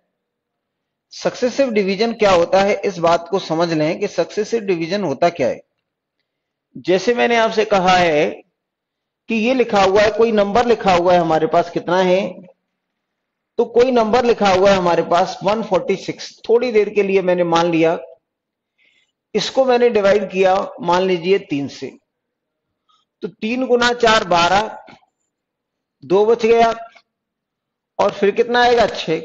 सक्सेसिव डिवीजन क्या होता है, इस बात को समझ लें कि सक्सेसिव डिवीजन होता क्या है। जैसे मैंने आपसे कहा है कि ये लिखा हुआ है, कोई नंबर लिखा हुआ है हमारे पास, कितना है, तो कोई नंबर लिखा हुआ है हमारे पास 146। थोड़ी देर के लिए मैंने मान लिया, इसको मैंने डिवाइड किया मान लीजिए 3 से, तो 3 गुना 4 12, 2 बच गया, और फिर कितना आएगा 6,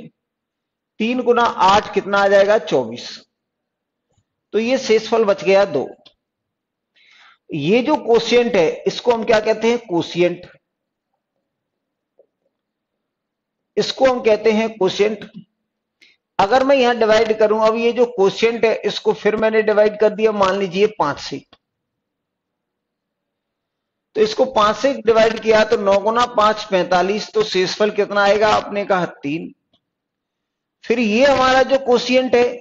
3 गुना 8 कितना आ जाएगा 24, तो ये शेषफल बच गया 2। ये जो कोशिएंट है इसको हम क्या कहते हैं, कोशिएंट, इसको हम कहते हैं कोशिएंट। अगर मैं यहां डिवाइड करूं, अब ये जो कोशिएंट है इसको फिर मैंने डिवाइड कर दिया मान लीजिए 5 से, तो इसको 5 से डिवाइड किया तो 9 गुना 5 45, तो शेषफल कितना आएगा, आपने कहा 3। फिर ये हमारा जो कोशिएंट है,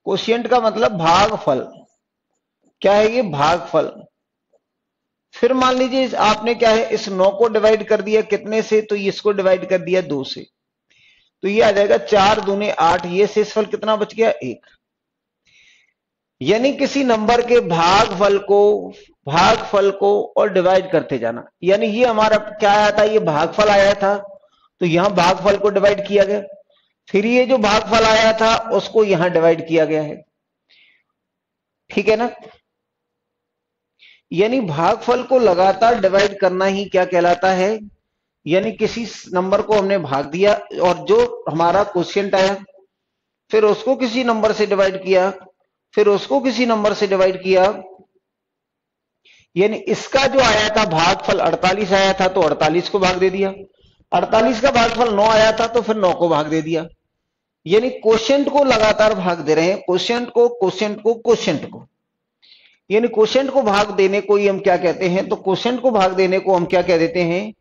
कोशिएंट का मतलब भागफल, क्या है ये, भागफल। फिर मान लीजिए आपने क्या है, इस 9 को डिवाइड कर दिया कितने से, तो इसको डिवाइड कर दिया 2 से, तो ये आ जाएगा 4 दूने 8, ये शेषफल कितना बच गया 1। यानी किसी नंबर के भागफल को और डिवाइड करते जाना, यानी ये हमारा क्या आया था, ये भागफल आया था, तो यहां भागफल को डिवाइड किया गया, फिर ये जो भागफल आया था उसको यहां डिवाइड किया गया है। ठीक है ना। यानी भागफल को लगातार डिवाइड करना ही क्या कहलाता है, यानी किसी नंबर को हमने भाग दिया और जो हमारा क्वोशिएंट आया, फिर उसको किसी नंबर से डिवाइड किया, फिर उसको किसी नंबर से डिवाइड किया, यानी इसका जो आया था भागफल 48 आया था तो 48 को भाग दे दिया, 48 का भागफल 9 आया था तो फिर 9 को भाग दे दिया। यानी क्वोशिएंट को लगातार भाग दे रहे हैं, क्वोशिएंट को, यानी क्वोशिएंट को भाग देने को ही हम क्या कहते हैं, तो क्वोशिएंट को भाग देने को हम क्या कह देते हैं,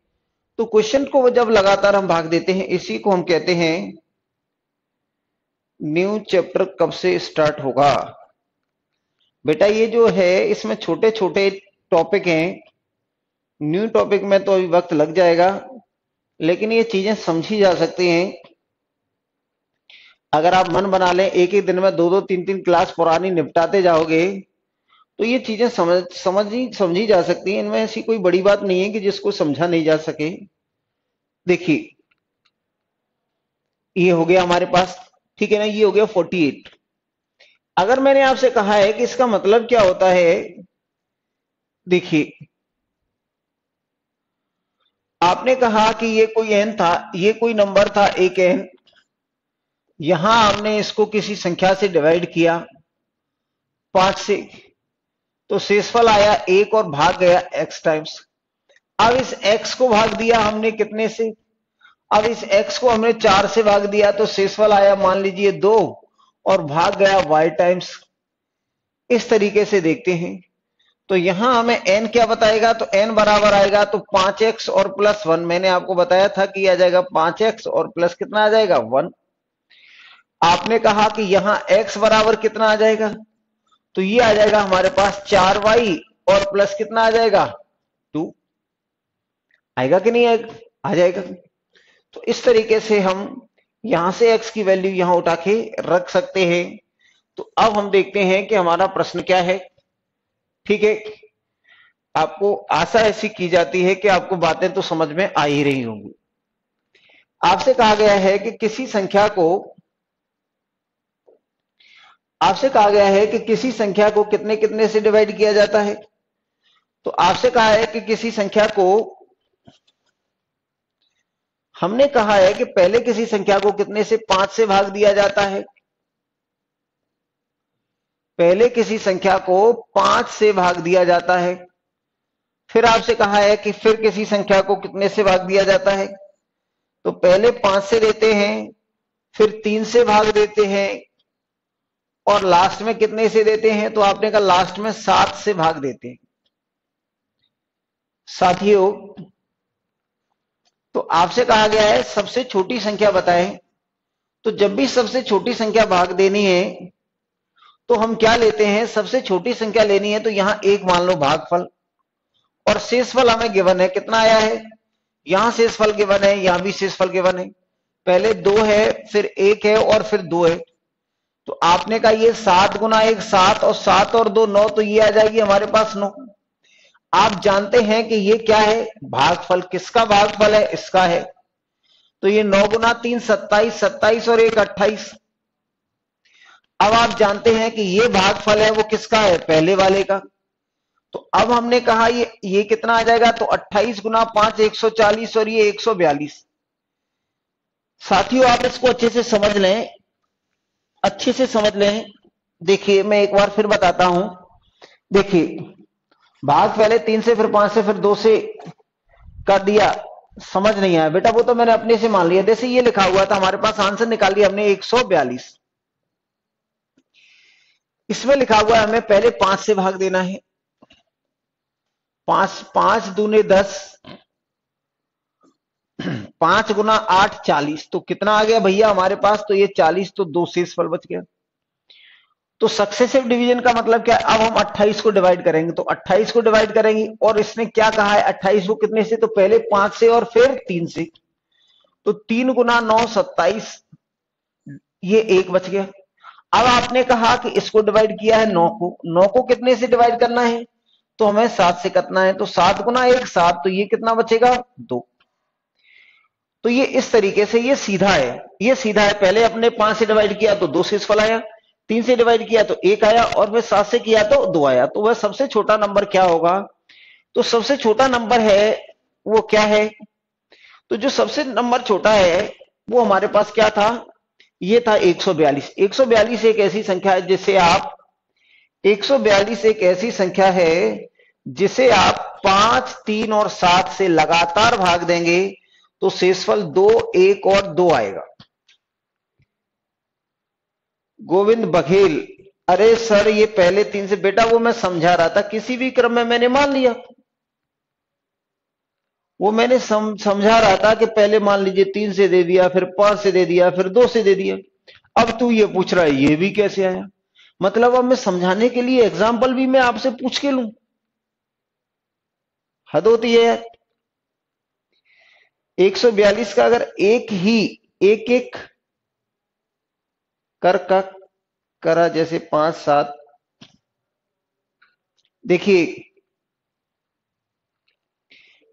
तो क्वोशिएंट को जब लगातार हम भाग देते हैं इसी को हम कहते हैं, न्यू चैप्टर कब से स्टार्ट होगा। बेटा ये जो है इसमें छोटे छोटे टॉपिक हैं, न्यू टॉपिक में तो अभी वक्त लग जाएगा, लेकिन ये चीजें समझी जा सकती हैं अगर आप मन बना लें, एक ही दिन में 2-2 3-3 क्लास पुरानी निपटाते जाओगे तो ये चीजें समझी जा सकती हैं। इनमें ऐसी कोई बड़ी बात नहीं है कि जिसको समझा नहीं जा सके। देखिए ये हो गया हमारे पास, ठीक है ना, ये हो गया 48। अगर मैंने आपसे कहा है कि इसका मतलब क्या होता है, देखिए आपने कहा कि ये कोई एन था, ये कोई नंबर था एक एन, यहां हमने इसको किसी संख्या से डिवाइड किया 5 से, तो शेषफल आया 1 और भाग गया x टाइम्स। अब इस x को भाग दिया हमने कितने से, अब इस x को हमने 4 से भाग दिया तो शेषफल आया मान लीजिए 2 और भाग गया y टाइम्स। इस तरीके से देखते हैं तो यहां हमें n क्या बताएगा, तो n बराबर आएगा तो 5x और प्लस 1, मैंने आपको बताया था कि आ जाएगा 5x और प्लस कितना आ जाएगा 1। आपने कहा कि यहां x बराबर कितना आ जाएगा, तो ये आ जाएगा हमारे पास 4y और प्लस कितना आ जाएगा 2। आएगा कि नहीं आएगा, आ जाएगा। तो इस तरीके से हम यहां से x की वैल्यू यहां उठा के रख सकते हैं। तो अब हम देखते हैं कि हमारा प्रश्न क्या है। ठीक है, आपको आशा ऐसी की जाती है कि आपको बातें तो समझ में आ ही रही होंगी। आपसे कहा गया है कि किसी संख्या को कितने कितने से डिवाइड किया जाता है। तो आपसे कहा है कि किसी संख्या को, हमने कहा है कि पहले किसी संख्या को कितने से 5 से भाग दिया जाता है। पहले किसी संख्या को 5 से भाग दिया जाता है। फिर आपसे कहा है कि फिर किसी संख्या को कितने से भाग दिया जाता है। तो पहले 5 से देते हैं, फिर 3 से भाग देते हैं, और लास्ट में कितने से देते हैं। तो आपने कहा लास्ट में 7 से भाग देते हैं। साथियों, तो आपसे कहा गया है सबसे छोटी संख्या बताएं। तो जब भी सबसे छोटी संख्या भाग देनी है तो हम क्या लेते हैं, सबसे छोटी संख्या लेनी है तो यहां एक मान लो भागफल, और शेषफल हमें गिवन है, कितना आया है, यहां शेषफल गिवन है, यहां भी शेषफल गिवन है। पहले 2 है, फिर 1 है, और फिर 2 है। तो आपने कहा ये 7 गुना 1 7, और 7 और 2 9, तो ये आ जाएगी हमारे पास 9। आप जानते हैं कि ये क्या है, भागफल। किसका भागफल है, इसका है। तो ये 9 गुना 3 27, 27 और 1 28। अब आप जानते हैं कि ये भागफल है वो किसका है, पहले वाले का। तो अब हमने कहा ये कितना आ जाएगा, तो 28 गुना 5 140, और ये 142। साथियों, आप इसको अच्छे से समझ लें, अच्छे से समझ लें। देखिए मैं एक बार फिर बताता हूं। देखिए, भाग पहले 3 से, फिर 5 से, फिर 2 से कर दिया, समझ नहीं आया बेटा, वो तो मैंने अपने से मान लिया। जैसे ये लिखा हुआ था, हमारे पास आंसर निकाल लिया हमने 142। इसमें लिखा हुआ है हमें पहले 5 से भाग देना है। 5 5 दूने 10, 5 गुना 8 40। तो कितना आ गया भैया हमारे पास, तो ये 40, तो 2 शेषफल बच गया। तो सक्सेसिव डिवीजन का मतलब क्या है, अब हम 28 को डिवाइड करेंगे। तो 28 को डिवाइड करेंगे, और इसने क्या कहा है, 28 को कितने से, तो पहले 5 से और फिर 3 से। तो 3 गुना 9 27, ये 1 बच गया। अब आपने कहा कि इसको डिवाइड किया है 9 को, 9 को कितने से डिवाइड करना है, तो हमें 7 से करना है। तो 7 गुना 1 7, तो ये कितना बचेगा, 2। तो ये इस तरीके से ये सीधा है, ये सीधा है। पहले अपने 5 से डिवाइड किया तो 2 शेषफल आया, 3 से डिवाइड किया तो 1 आया, और फिर 7 से किया तो 2 आया। तो वह सबसे छोटा नंबर क्या होगा, तो सबसे छोटा नंबर है वो क्या है, तो जो सबसे नंबर छोटा है वो हमारे पास क्या था, ये था 142। 142 एक ऐसी संख्या है जिसे आप 142 एक ऐसी संख्या है जिसे आप 5 3 और 7 से लगातार भाग देंगे तो शेषफल 2 1 और 2 आएगा। गोविंद बघेल, अरे सर ये पहले 3 से, बेटा वो मैं समझा रहा था, किसी भी क्रम में मैंने मान लिया, वो मैंने समझा रहा था कि पहले मान लीजिए 3 से दे दिया, फिर 5 से दे दिया, फिर 2 से दे दिया। अब तू ये पूछ रहा है ये भी कैसे आया, मतलब अब मैं समझाने के लिए एग्जाम्पल भी मैं आपसे पूछ के लूं, हद होती है यार। 142 का अगर एक ही एक एक कर का करा, जैसे 5 7, देखिए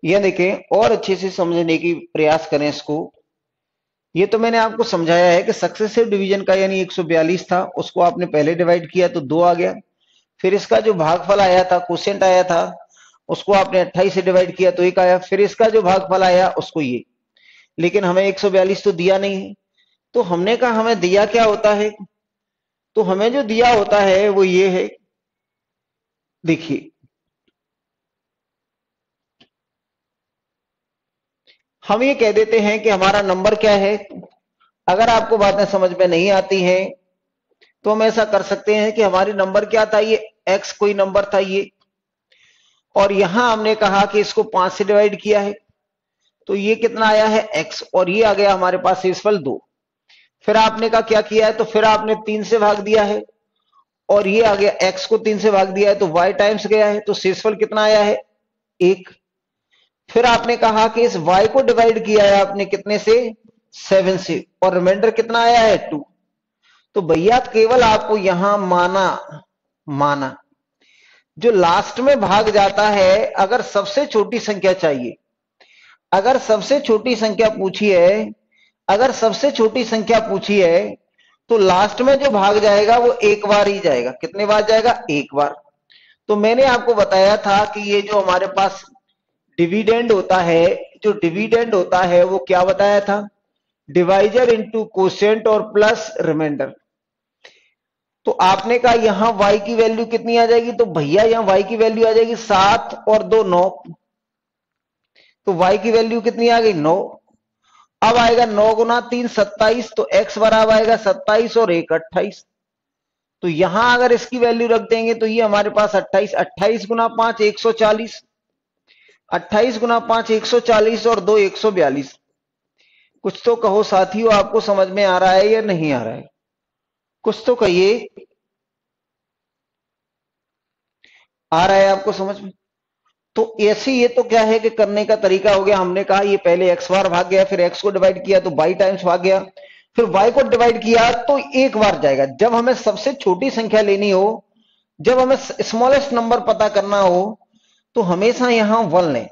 यह देखें और अच्छे से समझने की प्रयास करें इसको। ये तो मैंने आपको समझाया है कि सक्सेसिव डिवीजन का यानी 142 था, उसको आपने पहले डिवाइड किया तो 2 आ गया। फिर इसका जो भागफल आया था, क्वोशिएंट आया था, उसको आपने 28 से डिवाइड किया तो 1 आया। फिर इसका जो भागफल आया उसको ये, लेकिन हमें 142 तो दिया नहीं है। तो हमने कहा हमें दिया क्या होता है, तो हमें जो दिया होता है वो ये है। देखिए हम ये कह देते हैं कि हमारा नंबर क्या है। अगर आपको बातें समझ में नहीं आती हैं तो हम ऐसा कर सकते हैं कि हमारी नंबर क्या था, ये x कोई नंबर था ये, और यहां हमने कहा कि इसको 5 से डिवाइड किया है तो ये कितना आया है x, और ये आ गया हमारे पास शेषफल 2। फिर आपने कहा क्या किया है, तो फिर आपने 3 से भाग दिया है, और ये आ गया x को 3 से भाग दिया है तो y टाइम्स गया है, तो शेषफल कितना आया है 1। फिर आपने कहा कि इस y को डिवाइड किया है आपने कितने से, 7 से, और रिमाइंडर कितना आया है 2। तो भैया केवल आपको यहां माना जो लास्ट में भाग जाता है, अगर सबसे छोटी संख्या चाहिए, अगर सबसे छोटी संख्या पूछी है अगर सबसे छोटी संख्या पूछी है तो लास्ट में जो भाग जाएगा वो एक बार ही जाएगा। कितने बार जाएगा? एक बार। तो मैंने आपको बताया था कि ये जो हमारे पास डिविडेंड होता है, जो डिविडेंड होता है वो क्या बताया था? डिवाइजर इंटू कोशेंट और प्लस रिमाइंडर। तो आपने कहा यहां y की वैल्यू कितनी आ जाएगी? तो भैया यहां y की वैल्यू आ जाएगी 7 और 2 9। तो y की वैल्यू कितनी आ गई? 9। अब आएगा 9 गुना 3 27, तो x बराबर आएगा 27 और 1 28। तो यहां अगर इसकी वैल्यू रख देंगे तो ये हमारे पास 28, 28 गुना 5 140, 28 गुना 5 140 और 2 142। कुछ तो कहो साथियों, आपको समझ में आ रहा है या नहीं आ रहा है? कुछ तो कहिए, आ रहा है आपको समझ में? तो ऐसे ये तो क्या है कि करने का तरीका हो गया। हमने कहा ये पहले एक्स बार भाग गया, फिर एक्स को डिवाइड किया तो बाई टाइम्स भाग गया, फिर वाई को डिवाइड किया तो एक बार जाएगा। जब हमें सबसे छोटी संख्या लेनी हो, जब हमें स्मॉलेस्ट नंबर पता करना हो, तो हमेशा यहां वन लें,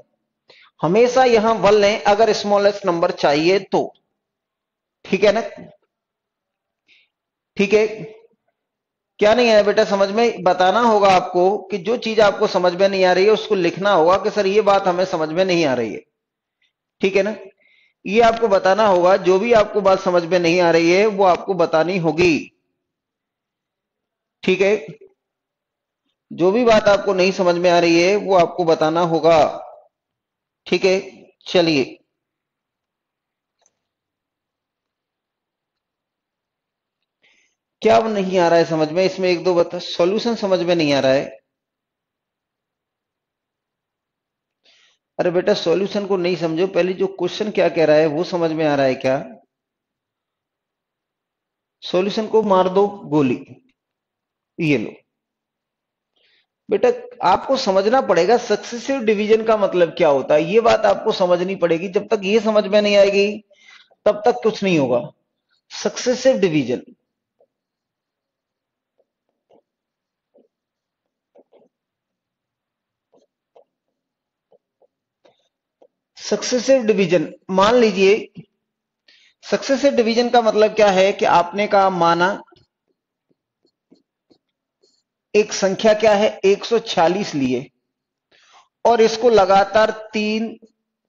हमेशा यहां वन लें अगर स्मॉलेस्ट नंबर चाहिए तो। ठीक है ना? ठीक है। क्या नहीं आया बेटा समझ में? बताना होगा आपको कि जो चीज आपको समझ में नहीं आ रही है उसको लिखना होगा कि सर ये बात हमें समझ में नहीं आ रही है। ठीक है ना? ये आपको बताना होगा, जो भी आपको बात समझ में नहीं आ रही है वो आपको बतानी होगी। ठीक है? जो भी बात आपको नहीं समझ में आ रही है वो आपको बताना होगा। ठीक है? चलिए, क्या अब नहीं आ रहा है समझ में? इसमें एक दो बता, सॉल्यूशन समझ में नहीं आ रहा है। अरे बेटा सॉल्यूशन को नहीं समझो, पहले जो क्वेश्चन क्या कह रहा है वो समझ में आ रहा है क्या? सॉल्यूशन को मार दो गोली। ये लो बेटा, आपको समझना पड़ेगा सक्सेसिव डिवीजन का मतलब क्या होता है। ये बात आपको समझनी पड़ेगी। जब तक ये समझ में नहीं आएगी तब तक कुछ नहीं होगा। सक्सेसिव डिवीजन, सक्सेसिव डिवीजन मान लीजिए, सक्सेसिव डिवीजन का मतलब क्या है कि आपने कहा माना एक संख्या क्या है 146 लिए और इसको लगातार 3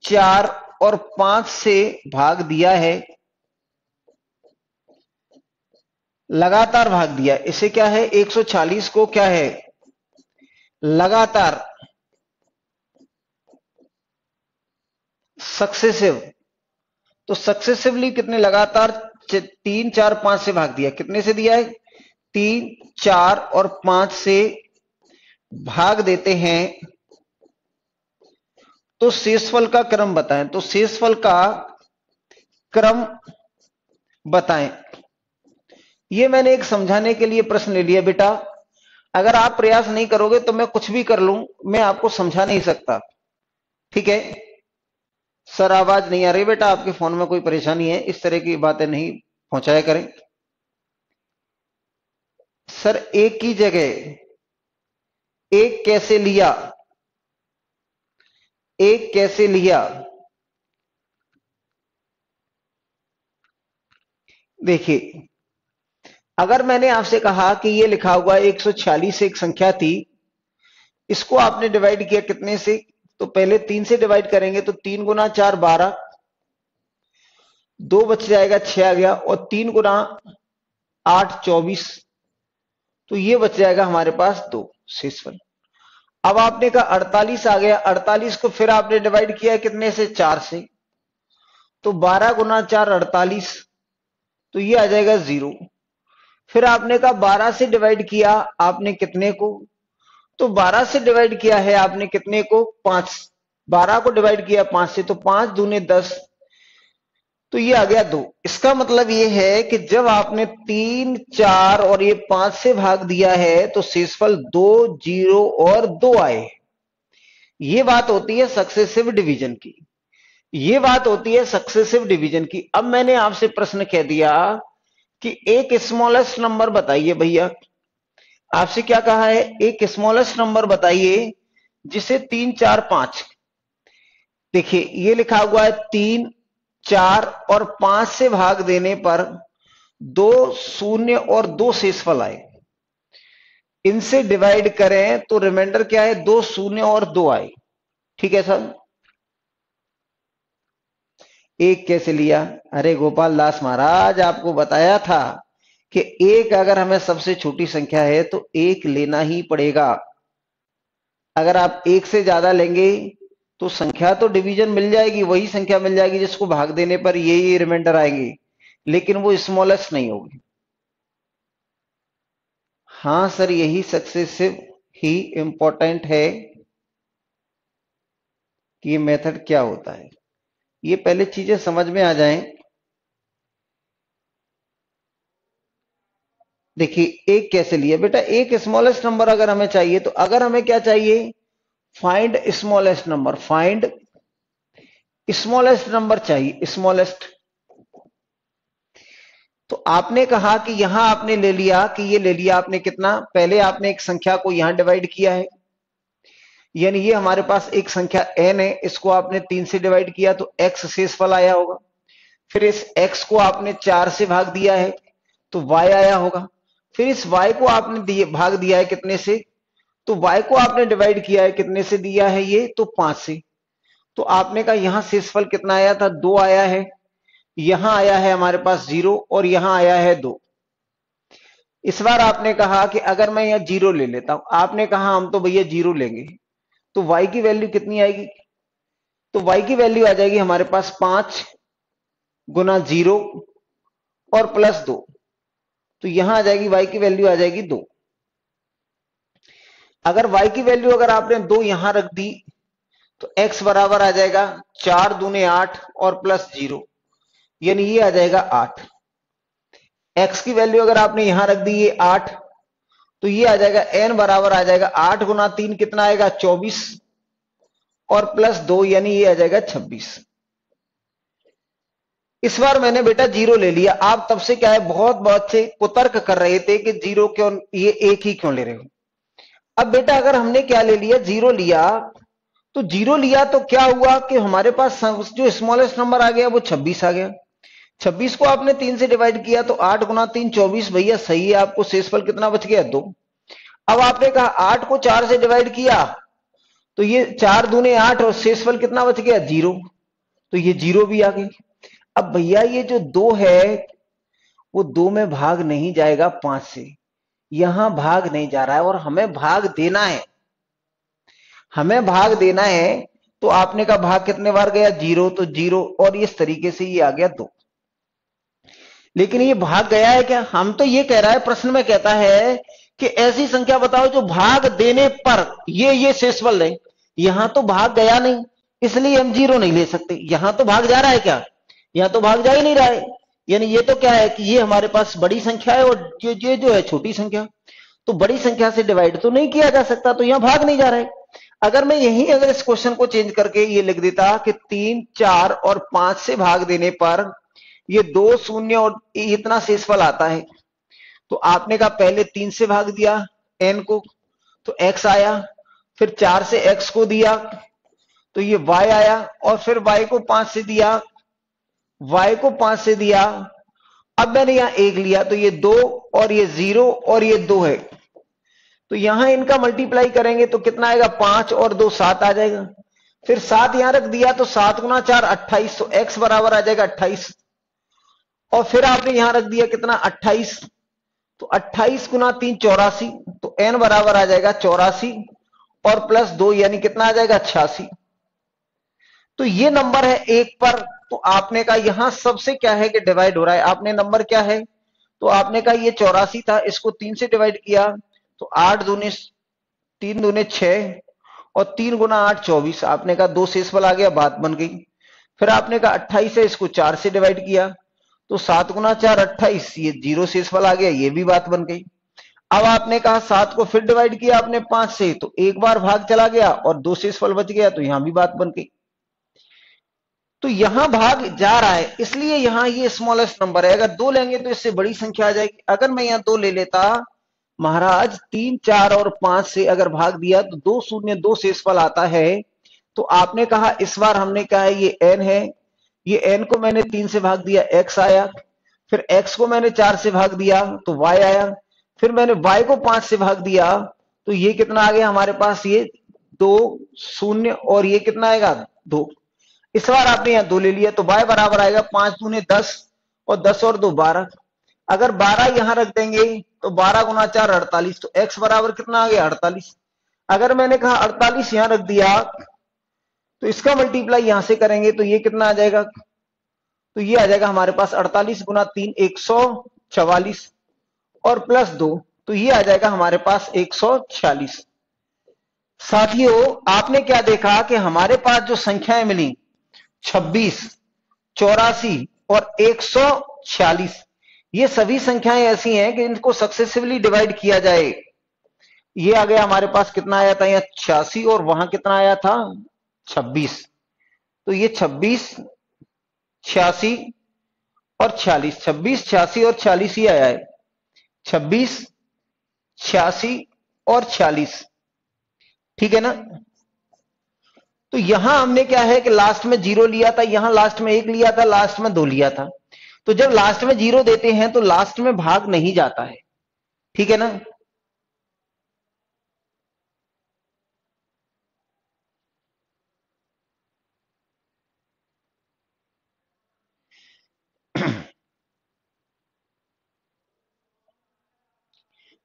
4 और 5 से भाग दिया है, लगातार भाग दिया। इसे क्या है 146 को क्या है लगातार, सक्सेसिव। तो सक्सेसिवली कितने लगातार 3 4 5 से भाग दिया। कितने से दिया है? 3 4 और 5 से भाग देते हैं तो शेषफल का क्रम बताएं। तो शेषफल का क्रम बताएं। ये मैंने एक समझाने के लिए प्रश्न ले लिया बेटा। अगर आप प्रयास नहीं करोगे तो मैं कुछ भी कर लूं, मैं आपको समझा नहीं सकता। ठीक है? सर आवाज नहीं आ रही बेटा, आपके फोन में कोई परेशानी है? इस तरह की बातें नहीं पहुंचाया करें। सर एक की जगह एक कैसे लिया? एक कैसे लिया? देखिए, अगर मैंने आपसे कहा कि ये लिखा हुआ 146 एक संख्या थी, इसको आपने डिवाइड किया कितने से? तो पहले 3 से डिवाइड करेंगे तो 3 गुना 4 12, 2 बच जाएगा 6 आ गया, और 3 गुना 8 24, तो ये बच जाएगा हमारे पास 2 शेषफल। अब आपने कहा 48 आ गया, 48 को फिर आपने डिवाइड किया कितने से? 4 से, तो 12 गुना 4 48, तो ये आ जाएगा 0। फिर आपने कहा 12 से डिवाइड किया आपने कितने को? तो 12 से डिवाइड किया है आपने कितने को? 5। 12 को डिवाइड किया 5 से, तो 5 दूने 10, तो ये आ गया 2। इसका मतलब ये है कि जब आपने 3 4 और ये 5 से भाग दिया है तो शेषफल 2 0 और 2 आए। ये बात होती है सक्सेसिव डिवीजन की। ये बात होती है सक्सेसिव डिवीजन की। अब मैंने आपसे प्रश्न कह दिया कि एक स्मॉलेस्ट नंबर बताइए भैया। आपसे क्या कहा है? एक स्मॉलेस्ट नंबर बताइए जिसे 3 4 5। देखिए ये लिखा हुआ है 3 4 और 5 से भाग देने पर 2 शून्य और 2 शेषफल आए, इनसे डिवाइड करें तो रिमाइंडर क्या है, 2 शून्य और 2 आए। ठीक है सर। एक कैसे लिया? अरे गोपाल दास महाराज, आपको बताया था कि एक अगर हमें सबसे छोटी संख्या है तो एक लेना ही पड़ेगा। अगर आप एक से ज्यादा लेंगे तो संख्या तो डिवीजन मिल जाएगी, वही संख्या मिल जाएगी जिसको भाग देने पर ये रिमाइंडर आएंगे, लेकिन वो स्मॉलेस्ट नहीं होगी। हाँ सर, यही सक्सेसिव ही इंपॉर्टेंट है कि ये मेथड क्या होता है, ये पहले चीजें समझ में आ जाएं। देखिए एक कैसे लिया बेटा, एक स्मॉलेस्ट नंबर अगर हमें चाहिए तो अगर हमें क्या चाहिए, find smallest number, find smallest number चाहिए, स्मॉलेस्ट। तो आपने कहा कि यहां आपने ले लिया कि ये ले लिया आपने कितना, पहले आपने एक संख्या को यहां डिवाइड किया है, यानी ये हमारे पास एक संख्या n है, इसको आपने 3 से डिवाइड किया तो x शेषफल आया होगा। फिर इस x को आपने 4 से भाग दिया है तो y आया होगा। फिर इस y को आपने भाग दिया है कितने से, तो y को आपने डिवाइड किया है कितने से दिया है ये, तो 5 से। तो आपने कहा यहां शेषफल कितना आया था, 2 आया है, यहां आया है हमारे पास 0 और यहां आया है 2। इस बार आपने कहा कि अगर मैं यहां 0 ले लेता हूं, आपने कहा हम तो भैया 0 लेंगे, तो y की वैल्यू कितनी आएगी, तो y की वैल्यू आ जाएगी हमारे पास 5 गुना 0 और प्लस 2, तो यहां आ जाएगी y की वैल्यू आ जाएगी 2। अगर y की वैल्यू अगर आपने 2 यहां रख दी तो x बराबर आ जाएगा 4 दूने 8 और प्लस 0, यानी ये आ जाएगा 8। x की वैल्यू अगर आपने यहां रख दी ये 8, तो ये आ जाएगा n बराबर आ जाएगा 8 गुना 3 कितना आएगा 24 और प्लस 2, यानी ये आ जाएगा 26। इस बार मैंने बेटा 0 ले लिया, आप तब से क्या है बहुत बहुत से कुतर्क कर रहे थे कि 0 क्यों, ये एक ही क्यों ले रहे हो। अब बेटा अगर हमने क्या ले लिया, 0 लिया, तो 0 लिया तो क्या हुआ कि हमारे पास जो स्मॉलेस्ट नंबर आ गया वो 26 आ गया। 26 को आपने 3 से डिवाइड किया तो 8 गुना 3 24, भैया सही है, आपको शेषफल कितना बच गया 2। अब आपने कहा 8 को 4 से डिवाइड किया तो ये 4 दूने 8 और शेषफल कितना बच गया 0, तो ये 0 भी आ गई। अब भैया ये जो 2 है वो 2 में भाग नहीं जाएगा 5 से, यहां भाग नहीं जा रहा है और हमें भाग देना है, हमें भाग देना है। तो आपने का भाग कितने बार गया 0, तो 0 और इस तरीके से ये आ गया 2। लेकिन ये भाग गया है क्या, हम तो ये कह रहा है, प्रश्न में कहता है कि ऐसी संख्या बताओ जो भाग देने पर ये शेषफल है। यहां तो भाग गया नहीं, इसलिए हम 0 नहीं ले सकते। यहां तो भाग जा रहा है क्या, यहां तो भाग जा ही नहीं रहा है, यानी ये तो क्या है कि ये हमारे पास बड़ी संख्या है और ये जो है छोटी संख्या, तो बड़ी संख्या से डिवाइड तो नहीं किया जा सकता, तो यहां भाग नहीं जा रहा है। अगर मैं यही अगर इस क्वेश्चन को चेंज करके ये लिख देता कि 3, 4 और 5 से भाग देने पर ये 2 शून्य और इतना शेषफल आता है, तो आपने कहा पहले 3 से भाग दिया n को तो x आया, फिर 4 से x को दिया तो ये y आया, और फिर y को 5 से दिया, y को 5 से दिया। अब मैंने यहां 1 लिया तो ये 2 और ये 0 और ये 2 है, तो यहां इनका मल्टीप्लाई करेंगे तो कितना आएगा 5 और 2 7 आ जाएगा। फिर 7 यहां रख दिया तो 7 गुना 4 28, तो x बराबर आ जाएगा 28। और फिर आपने यहां रख दिया कितना 28, तो 28 गुना 3 84, तो n बराबर आ जाएगा 84 और प्लस 2, यानी कितना आ जाएगा 86। तो ये नंबर है 1 पर। तो आपने कहा यहां सबसे क्या है कि डिवाइड हो रहा है, आपने नंबर क्या है, तो आपने कहा ये 84 था, इसको 3 से डिवाइड किया तो 8 दूने 3 दूने 6 और 3 गुना 8 24, आपने कहा 2 शेषफल आ गया, बात बन गई। फिर आपने कहा 28 है, इसको 4 से डिवाइड किया तो 7 गुना 4 28, ये 0 शेषफल आ गया, ये भी बात बन गई। अब आपने कहा 7 को फिर डिवाइड किया आपने 5 से, तो एक बार भाग चला गया और 2 शेषफल बच गया, तो यहां भी बात बन गई। तो यहां भाग जा रहा है, इसलिए यहां ये स्मॉलेस्ट नंबर है। अगर 2 लेंगे तो इससे बड़ी संख्या आ जाएगी। अगर मैं यहां 2 ले लेता महाराज, 3, 4 और 5 से अगर भाग दिया तो 2 शून्य 2 शेषफल आता है। तो आपने कहा इस बार हमने कहा ये n है, ये n को मैंने 3 से भाग दिया, x आया। फिर x को मैंने 4 से भाग दिया तो y आया। फिर मैंने y को 5 से भाग दिया तो ये कितना आ गया हमारे पास, ये 2 0, और ये कितना आएगा 2। इस बार आपने यहां 2 ले लिया तो y बराबर आएगा 5 दूने 10, और 10 और 2 12। अगर 12 यहां रख देंगे तो 12 गुना 4 48, तो x बराबर कितना आ गया 48। अगर मैंने कहा 48 यहां रख दिया तो इसका मल्टीप्लाई यहां से करेंगे तो ये कितना आ जाएगा, तो ये आ जाएगा हमारे पास 48 गुना 3 144, और प्लस 2 तो ये आ जाएगा हमारे पास 146। साथियों आपने क्या देखा कि हमारे पास जो संख्याएं मिली 26, 84 और 146, ये सभी संख्याएं ऐसी हैं कि इनको सक्सेसिवली डिवाइड किया जाए। ये आ गया हमारे पास, कितना आया था यहाँ 86, और वहां कितना आया था 26, तो ये 26, 86 और 46, 26, 86 और 46 ही आया है, 26, 86 और 46, ठीक है ना। तो यहां हमने क्या है कि लास्ट में 0 लिया था, यहां लास्ट में 1 लिया था, लास्ट में 2 लिया था। तो जब लास्ट में 0 देते हैं तो लास्ट में भाग नहीं जाता है, ठीक है ना।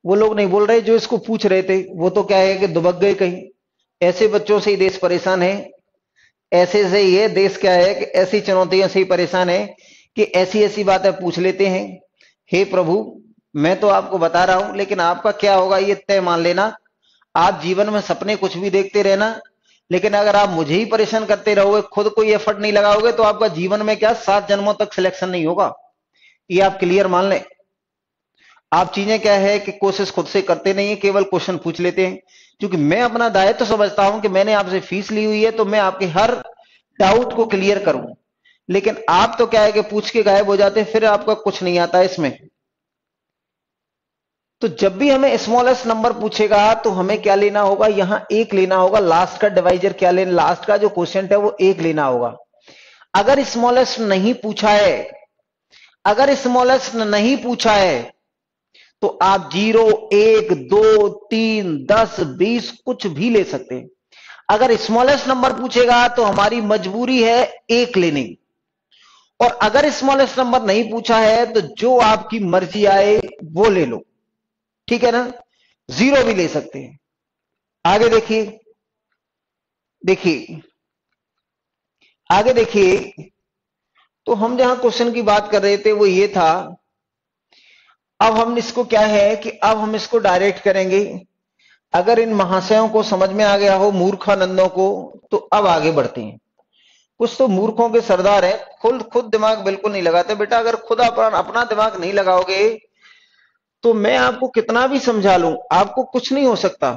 वो लोग नहीं बोल रहे जो इसको पूछ रहे थे, वो तो क्या है कि दुबक गए कहीं। ऐसे बच्चों से ही देश परेशान है, ऐसे से ये देश क्या है कि ऐसी चुनौतियों से ही परेशान है कि ऐसी ऐसी बातें पूछ लेते हैं। हे प्रभु, मैं तो आपको बता रहा हूं, लेकिन आपका क्या होगा ये तय मान लेना। आप जीवन में सपने कुछ भी देखते रहना, लेकिन अगर आप मुझे ही परेशान करते रहोगे, खुद कोई एफर्ट नहीं लगाओगे, तो आपका जीवन में क्या 7 जन्मों तक सिलेक्शन नहीं होगा, ये आप क्लियर मान लें। आप चीजें क्या है कि कोशिश खुद से करते नहीं है, केवल क्वेश्चन पूछ लेते हैं। क्योंकि मैं अपना दायित्व तो समझता हूं कि मैंने आपसे फीस ली हुई है तो मैं आपके हर डाउट को क्लियर करूं, लेकिन आप तो क्या है कि पूछ के गायब हो जाते हैं, फिर आपका कुछ नहीं आता इसमें। तो जब भी हमें स्मॉलेस्ट नंबर पूछेगा तो हमें क्या लेना होगा, यहां 1 लेना होगा। लास्ट का डिवाइजर क्या लेना, लास्ट का जो क्वेश्चन है वो 1 लेना होगा। अगर स्मॉलेस्ट नहीं पूछा है, अगर स्मॉलेस्ट नहीं पूछा है तो आप 0, 1, 2, 3, 10, 20 कुछ भी ले सकते हैं। अगर स्मॉलेस्ट नंबर पूछेगा तो हमारी मजबूरी है 1 लेने की, और अगर स्मॉलेस्ट नंबर नहीं पूछा है तो जो आपकी मर्जी आए वो ले लो, ठीक है ना। 0 भी ले सकते हैं। आगे देखिए, देखिए आगे देखिए, तो हम जहां क्वेश्चन की बात कर रहे थे वो ये था। अब हम इसको क्या है कि अब हम इसको डायरेक्ट करेंगे। अगर इन महाशयों को समझ में आ गया हो, मूर्खानंदों को, तो अब आगे बढ़ते हैं। कुछ तो मूर्खों के सरदार हैं, खुद दिमाग बिल्कुल नहीं लगाते। बेटा अगर खुद अपना दिमाग नहीं लगाओगे तो मैं आपको कितना भी समझा लूं, आपको कुछ नहीं हो सकता।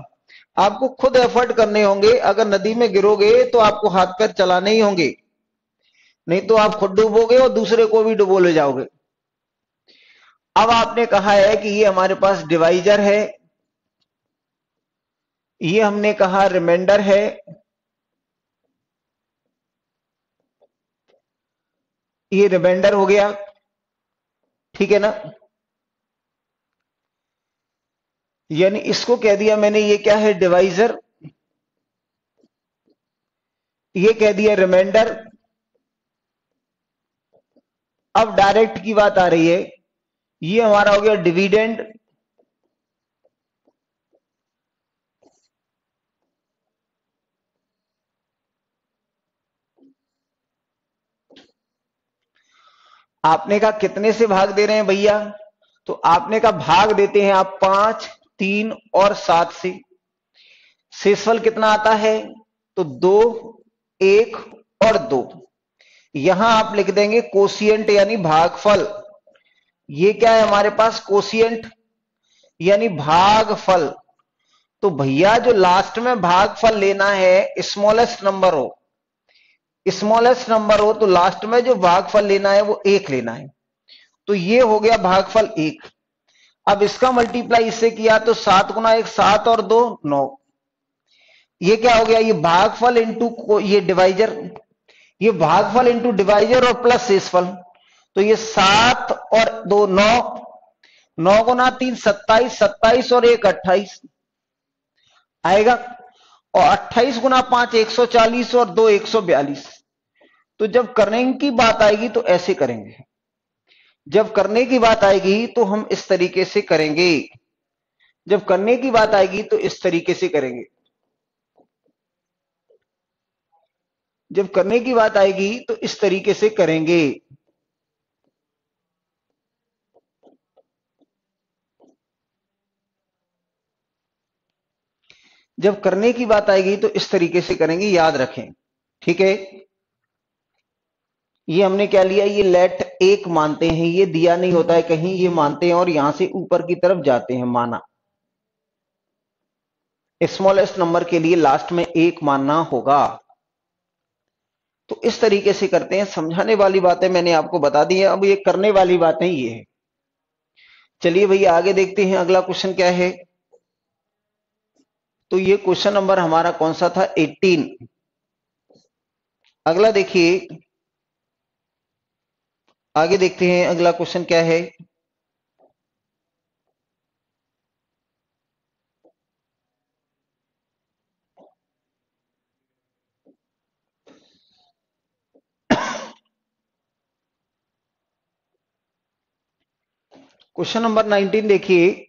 आपको खुद एफर्ट करने होंगे। अगर नदी में गिरोगे तो आपको हाथ पैर चलाने ही होंगे, नहीं तो आप खुद डूबोगे और दूसरे को भी डुबो ले जाओगे। अब आपने कहा है कि ये हमारे पास डिवाइजर है, ये हमने कहा रिमाइंडर है, ये रिमाइंडर हो गया, ठीक है ना। यानी इसको कह दिया मैंने, ये क्या है डिवाइजर, ये कह दिया रिमाइंडर। अब डायरेक्ट की बात आ रही है, ये हमारा हो गया डिविडेंड, आपने कहा कितने से भाग दे रहे हैं भैया, तो आपने कहा भाग देते हैं आप 5, 3 और 7 से। शेषफल कितना आता है, तो 2, 1 और 2। यहां आप लिख देंगे कोशिएंट यानी भागफल। ये क्या है हमारे पास, कोशिएंट यानी भागफल। तो भैया जो लास्ट में भागफल लेना है, स्मॉलेस्ट नंबर हो, स्मॉलेस्ट नंबर हो, तो लास्ट में जो भागफल लेना है वो 1 लेना है। तो ये हो गया भागफल 1। अब इसका मल्टीप्लाई इससे किया तो 7 गुना 1 7 और 2 9। ये क्या हो गया, ये भागफल इंटू ये डिवाइजर। ये भागफल इंटू डिवाइजर और प्लस शेषफल, तो ये 7 और 2 9, 9 गुना 3 27, 27 और 1 28 आएगा, और 28 गुना 5 140 और 2 142। तो जब करने की बात आएगी तो ऐसे करेंगे, जब करने की बात आएगी तो हम इस तरीके से करेंगे, जब करने की बात आएगी तो इस तरीके से करेंगे, जब करने की बात आएगी तो इस तरीके से करेंगे। जब करने की बात आएगी तो इस तरीके से करेंगे, याद रखें, ठीक है। ये हमने क्या लिया, ये लेट एक मानते हैं, ये दिया नहीं होता है कहीं, ये मानते हैं और यहां से ऊपर की तरफ जाते हैं, माना। स्मॉलेस्ट नंबर के लिए लास्ट में एक मानना होगा। तो इस तरीके से करते हैं। समझाने वाली बातें मैंने आपको बता दी है, अब ये करने वाली बातें ये है। चलिए भैया आगे देखते हैं अगला क्वेश्चन क्या है। तो ये क्वेश्चन नंबर हमारा कौन सा था, 18। अगला देखिए, आगे देखते हैं अगला क्वेश्चन क्या है। क्वेश्चन नंबर 19 देखिए।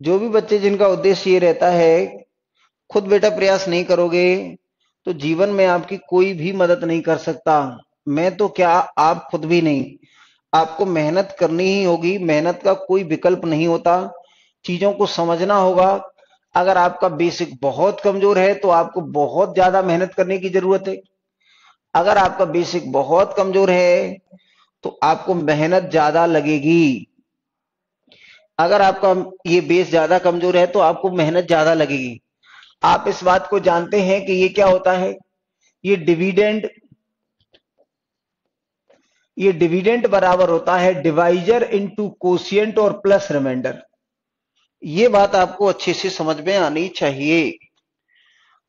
जो भी बच्चे जिनका उद्देश्य ये रहता है, खुद बेटा प्रयास नहीं करोगे तो जीवन में आपकी कोई भी मदद नहीं कर सकता। मैं तो क्या, आप खुद भी नहीं। आपको मेहनत करनी ही होगी, मेहनत का कोई विकल्प नहीं होता। चीजों को समझना होगा। अगर आपका बेसिक बहुत कमजोर है तो आपको बहुत ज्यादा मेहनत करने की जरूरत है। अगर आपका बेसिक बहुत कमजोर है तो आपको मेहनत ज्यादा लगेगी। अगर आपका ये बेस ज्यादा कमजोर है तो आपको मेहनत ज्यादा लगेगी। आप इस बात को जानते हैं कि ये क्या होता है, ये डिविडेंड, ये डिविडेंड बराबर होता है डिवाइजर इनटू कोशिएंट और प्लस रिमाइंडर। ये बात आपको अच्छे से समझ में आनी चाहिए।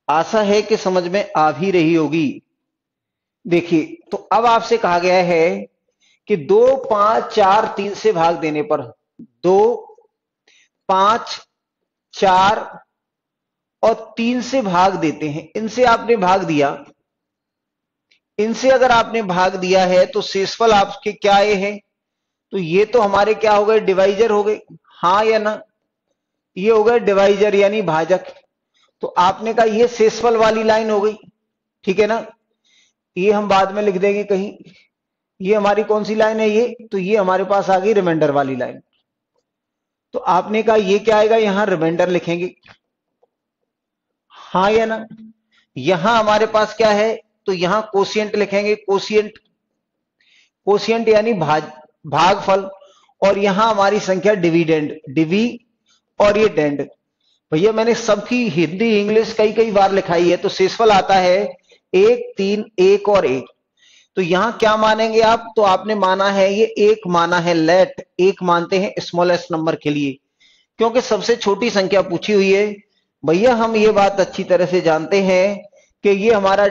आशा है कि समझ में आ भी रही होगी। देखिए, तो अब आपसे कहा गया है कि 2 5 4 3 से भाग देने पर, 2 5 4 और 3 से भाग देते हैं। इनसे आपने भाग दिया, इनसे अगर आपने भाग दिया है तो शेषफल आपके क्या आए हैं, तो ये तो हमारे क्या हो गए, डिवाइजर हो गए, हाँ या ना। ये हो गए डिवाइजर यानी भाजक। तो आपने कहा ये शेषफल वाली लाइन हो गई, ठीक है ना। ये हम बाद में लिख देंगे कहीं। ये हमारी कौन सी लाइन है, ये तो ये हमारे पास आ गई रिमाइंडर वाली लाइन। तो आपने कहा ये क्या आएगा, यहां रिमाइंडर लिखेंगे, हाँ या ना। यहां हमारे पास क्या है, तो यहां कोशिएंट लिखेंगे, कोशिएंट, कोशिएंट यानी भागफल। और यहां हमारी संख्या डिविडेंड, डिवी और ये डेंड। भैया मैंने सबकी हिंदी इंग्लिश कई कई बार लिखाई है। तो शेषफल आता है 1 3 1 और 1। तो यहां क्या मानेंगे आप, तो आपने माना है ये एक माना है, लेट एक मानते हैं स्मॉलेस्ट नंबर के लिए, क्योंकि सबसे छोटी संख्या पूछी हुई है। भैया हम ये बात अच्छी तरह से जानते हैं कि ये हमारा,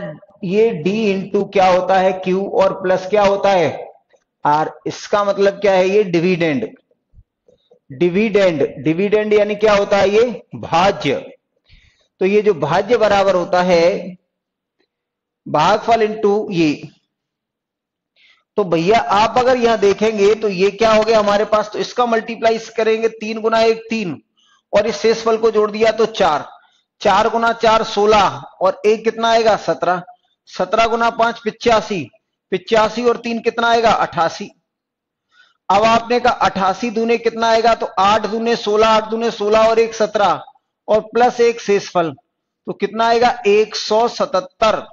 ये डी इंटू क्या होता है, क्यू, और प्लस क्या होता है, आर। इसका मतलब क्या है, ये डिविडेंड, डिविडेंड, डिविडेंड यानी क्या होता है, ये भाज्य। तो ये जो भाज्य बराबर होता है भागफल इंटू ये। तो भैया आप अगर यहां देखेंगे तो ये क्या हो गया हमारे पास, तो इसका मल्टीप्लाई करेंगे, 3 गुना 1 3, और इस शेषफल को जोड़ दिया तो 4, 4 गुना 4 16, और 1 कितना आएगा 17, 17 गुना 5 85, 85 और 3 कितना आएगा 88। अब आपने कहा 88 दूने कितना आएगा, तो 8 दूने 16, 8 दूने 16 और 1 17, और प्लस 1 शेषफल, तो कितना आएगा 177,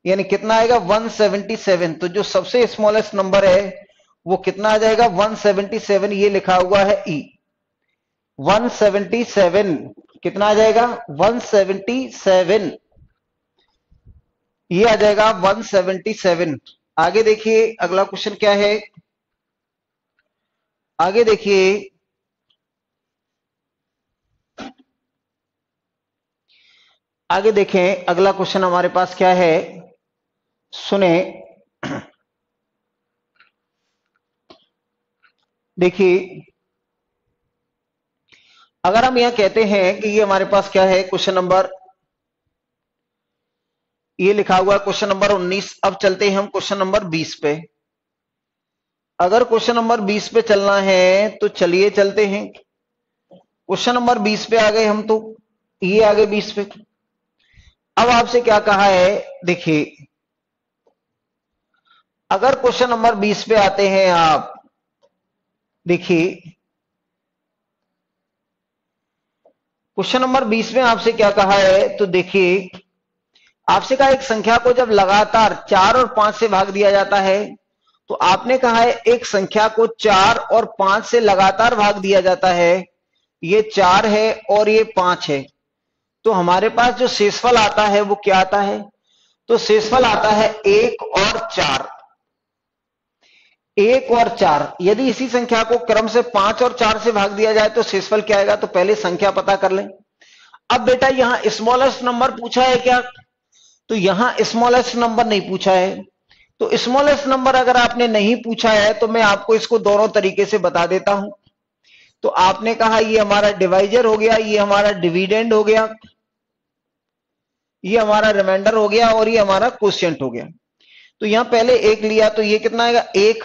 यानी कितना आएगा 177। तो जो सबसे स्मॉलेस्ट नंबर है वो कितना आ जाएगा 177। ये लिखा हुआ है ई 177, कितना आ जाएगा 177, ये आ जाएगा 177। आगे देखिए अगला क्वेश्चन क्या है, आगे देखिए, आगे देखें अगला क्वेश्चन हमारे पास क्या है। सुने, देखिए अगर हम यहां कहते हैं कि ये हमारे पास क्या है, क्वेश्चन नंबर, ये लिखा हुआ है क्वेश्चन नंबर 19। अब चलते हैं हम क्वेश्चन नंबर 20 पे। अगर क्वेश्चन नंबर 20 पे चलना है तो चलिए चलते हैं। क्वेश्चन नंबर 20 पे आ गए हम, तो ये आ गए 20 पे। अब आपसे क्या कहा है, देखिए अगर क्वेश्चन नंबर 20 पे आते हैं आप, देखिए क्वेश्चन नंबर 20 में आपसे क्या कहा है, तो देखिए आपसे कहा एक संख्या को जब लगातार 4 और 5 से भाग दिया जाता है, तो आपने कहा है एक संख्या को 4 और 5 से लगातार भाग दिया जाता है, ये 4 है और ये 5 है, तो हमारे पास जो शेषफल आता है वो क्या आता है, तो शेषफल आता है 1 और 4। 1 और 4, यदि इसी संख्या को क्रम से 5 और 4 से भाग दिया जाए तो शेषफल क्या आएगा, तो पहले संख्या पता कर लें। अब बेटा यहां स्मॉलेस्ट नंबर पूछा है क्या, तो यहां स्मॉलेस्ट नंबर नहीं पूछा है। तो स्मॉलेस्ट नंबर अगर आपने नहीं पूछा है तो मैं आपको इसको दोनों तरीके से बता देता हूं। तो आपने कहा ये हमारा डिवाइजर हो गया, ये हमारा डिविडेंड हो गया, ये हमारा रिमाइंडर हो गया और ये हमारा क्वोशिएंट हो गया। तो यहां पहले 1 लिया तो ये कितना आएगा, 1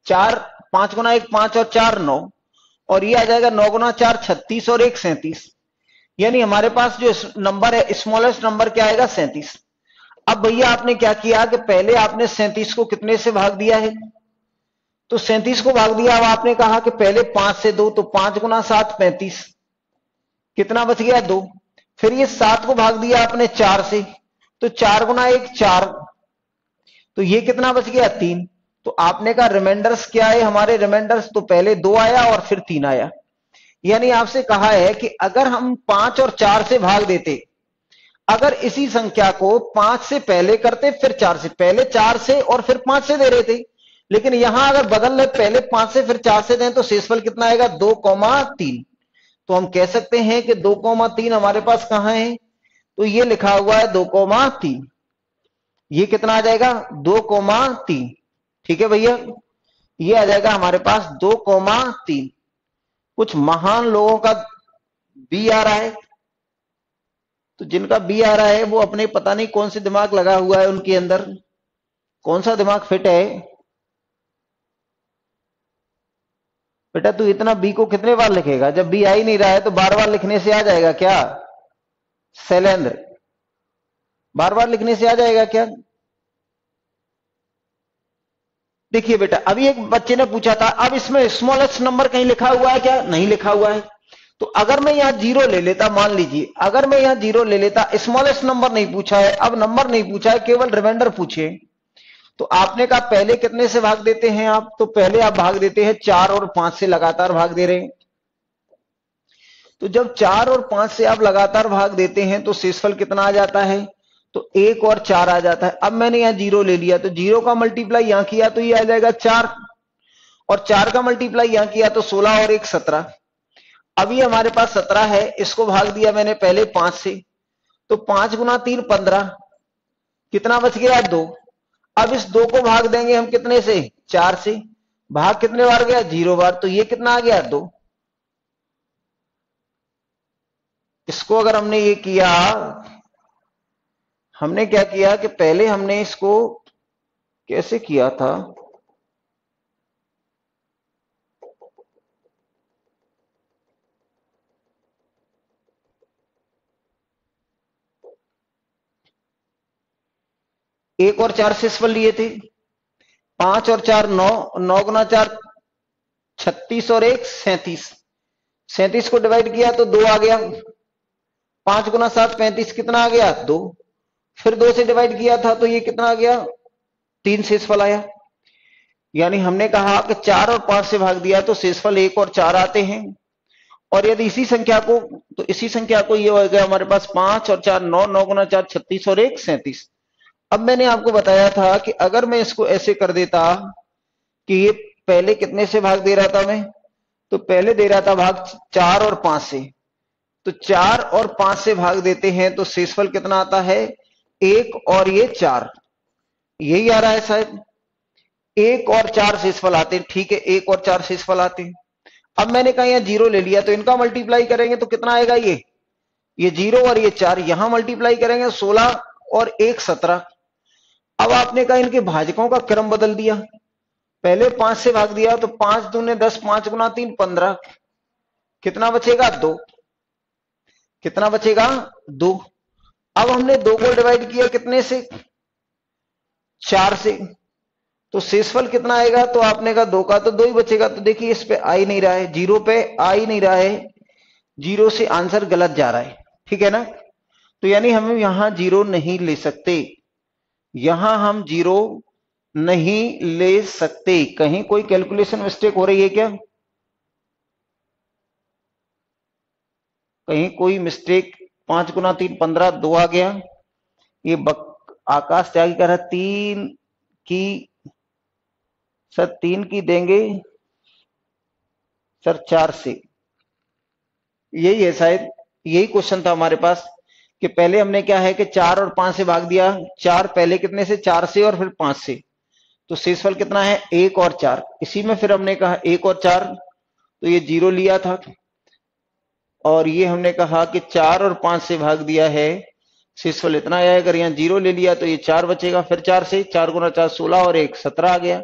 4, 5 गुना 1 5 और 4 9, और ये आ जाएगा 9 गुना 4 36 और 1 37। यानी हमारे पास जो नंबर है स्मॉलेस्ट नंबर क्या आएगा, 37। अब भैया आपने क्या किया कि पहले आपने 37 को कितने से भाग दिया है, तो 37 को भाग दिया। अब आपने कहा कि पहले 5 से 2, तो 5 गुना 7 35, कितना बच गया 2। फिर ये 7 को भाग दिया आपने 4 से, तो 4 गुना 1 4, तो ये कितना बच गया 3। तो आपने कहा रिमाइंडर्स क्या है हमारे रिमाइंडर्स, तो पहले 2 आया और फिर 3 आया। यानी आपसे कहा है कि अगर हम 5 और 4 से भाग देते, अगर इसी संख्या को 5 से पहले करते फिर 4 से, पहले 4 से और फिर 5 से दे रहे थे, लेकिन यहां अगर बदल रहे पहले 5 से फिर 4 से दें तो शेषफल कितना आएगा, 2,3। तो हम कह सकते हैं कि 2,3 हमारे पास कहां है, तो ये लिखा हुआ है 2,3। ये कितना आ जाएगा, 2,3। ठीक है भैया, ये आ जाएगा हमारे पास 2,3। कुछ महान लोगों का बी आ रहा है, तो जिनका बी आ रहा है वो अपने पता नहीं कौन से दिमाग लगा हुआ है उनके अंदर, कौन सा दिमाग फिट है। बेटा तू इतना बी को कितने बार लिखेगा, जब बी आ ही नहीं रहा है तो बार बार लिखने से आ जाएगा क्या, शैलेंद्र बार बार लिखने से आ जाएगा क्या। देखिए बेटा अभी एक बच्चे ने पूछा था, अब इसमें स्मॉलेस्ट नंबर कहीं लिखा हुआ है क्या, नहीं लिखा हुआ है। तो अगर मैं यहां 0 ले लेता, मान लीजिए अगर मैं यहां 0 ले लेता, स्मॉलेस्ट नंबर नहीं पूछा है, अब नंबर नहीं पूछा है, केवल रिमाइंडर पूछे, तो आपने कहा पहले कितने से भाग देते हैं आप, तो पहले आप भाग देते हैं 4 और 5 से, लगातार भाग दे रहे हैं। तो जब 4 और 5 से आप लगातार भाग देते हैं तो शेषफल कितना आ जाता है, तो 1 और 4 आ जाता है। अब मैंने यहां 0 ले लिया, तो 0 का मल्टीप्लाई यहां किया तो ये आ जाएगा 4, और 4 का मल्टीप्लाई यहां किया तो 16 और 1 17। अभी हमारे पास 17 है, इसको भाग दिया मैंने पहले 5 से, तो 5 गुना 3 15, कितना बच गया 2। अब इस 2 को भाग देंगे हम कितने से, 4 से, भाग कितने बार गया, 0 बार, तो ये कितना आ गया 2। इसको अगर हमने ये किया, हमने क्या किया कि पहले हमने इसको कैसे किया था, एक और 4 शेषफल लिए थे, 5 और 4 9, 9 गुना 4 36 और 1 37, 37 को डिवाइड किया तो 2 आ गया, 5 गुना 7 35, कितना आ गया 2। फिर 2 से डिवाइड किया था तो ये कितना आ गया 3 शेषफल आया। यानी हमने कहा कि 4 और 5 से भाग दिया तो शेषफल 1 और 4 आते हैं। और यदि इसी संख्या को, तो इसी संख्या को ये हो गया हमारे पास 5 और 4 9, 9 गुना 4 36 और 1 37। अब मैंने आपको बताया था कि अगर मैं इसको ऐसे कर देता कि ये पहले कितने से भाग दे रहा था मैं, तो पहले दे रहा था भाग 4 और 5 से, तो 4 और 5 से भाग देते हैं तो शेषफल कितना आता है 1 और ये 4, यही आ रहा है शायद। एक और चार शेषफल आते हैं, ठीक है, एक और चार शेषफल आते हैं। अब मैंने कहा यहाँ जीरो ले लिया, तो इनका मल्टीप्लाई करेंगे तो कितना आएगा, ये जीरो और ये चार, यहां मल्टीप्लाई करेंगे 16 और एक 17। अब आपने कहा इनके भाजकों का क्रम बदल दिया, पहले 5 से भाग दिया तो 5 दूने 10, 5 गुना 3 15, कितना बचेगा 2, कितना बचेगा 2। अब हमने 2 को डिवाइड किया कितने से, 4 से, तो शेषफल कितना आएगा, तो आपने कहा 2 का तो 2 ही बचेगा। तो देखिए इस पे आ ही नहीं रहा है, जीरो पे आ ही नहीं रहा है, जीरो से आंसर गलत जा रहा है, ठीक है ना। तो यानी हम यहां जीरो नहीं ले सकते, यहां हम जीरो नहीं ले सकते। कहीं कोई कैलकुलेशन मिस्टेक हो रही है क्या, कहीं कोई मिस्टेक। 5 गुना 3 15, 2 आ गया। ये आकाश त्यागी कर 3 की, सर 3 की देंगे सर 4 से, यही है शायद, यही क्वेश्चन था हमारे पास कि पहले हमने क्या है कि 4 और 5 से भाग दिया। 4 पहले कितने से, 4 से और फिर 5 से, तो शेषफल कितना है 1 और 4। इसी में फिर हमने कहा 1 और 4, तो ये जीरो लिया था, और ये हमने कहा कि 4 और 5 से भाग दिया है, शेषफल इतना आया। अगर यहाँ जीरो ले लिया तो ये 4 बचेगा, फिर 4 से, 4 गुना 4 16 और 1 17 आ गया।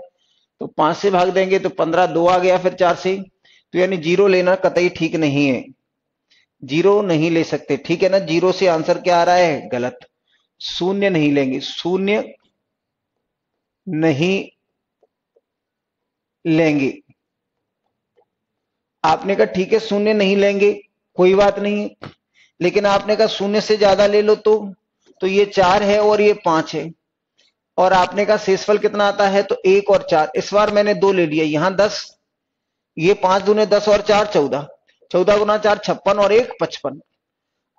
तो 5 से भाग देंगे तो 15, 2 आ गया फिर 4 से। तो यानी जीरो लेना कतई ठीक नहीं है, जीरो नहीं ले सकते, ठीक है ना। जीरो से आंसर क्या आ रहा है, गलत। शून्य नहीं लेंगे, शून्य नहीं लेंगे। आपने कहा ठीक है शून्य नहीं लेंगे, कोई बात नहीं, लेकिन आपने कहा शून्य से ज्यादा ले लो, तो ये 4 है और ये 5 है, और आपने कहा शेषफल कितना आता है, तो 1 और 4। इस बार मैंने 2 ले लिया, यहां 10, ये 5 दूने 10 और 4 14, 14 गुना 4 56 और 1 55।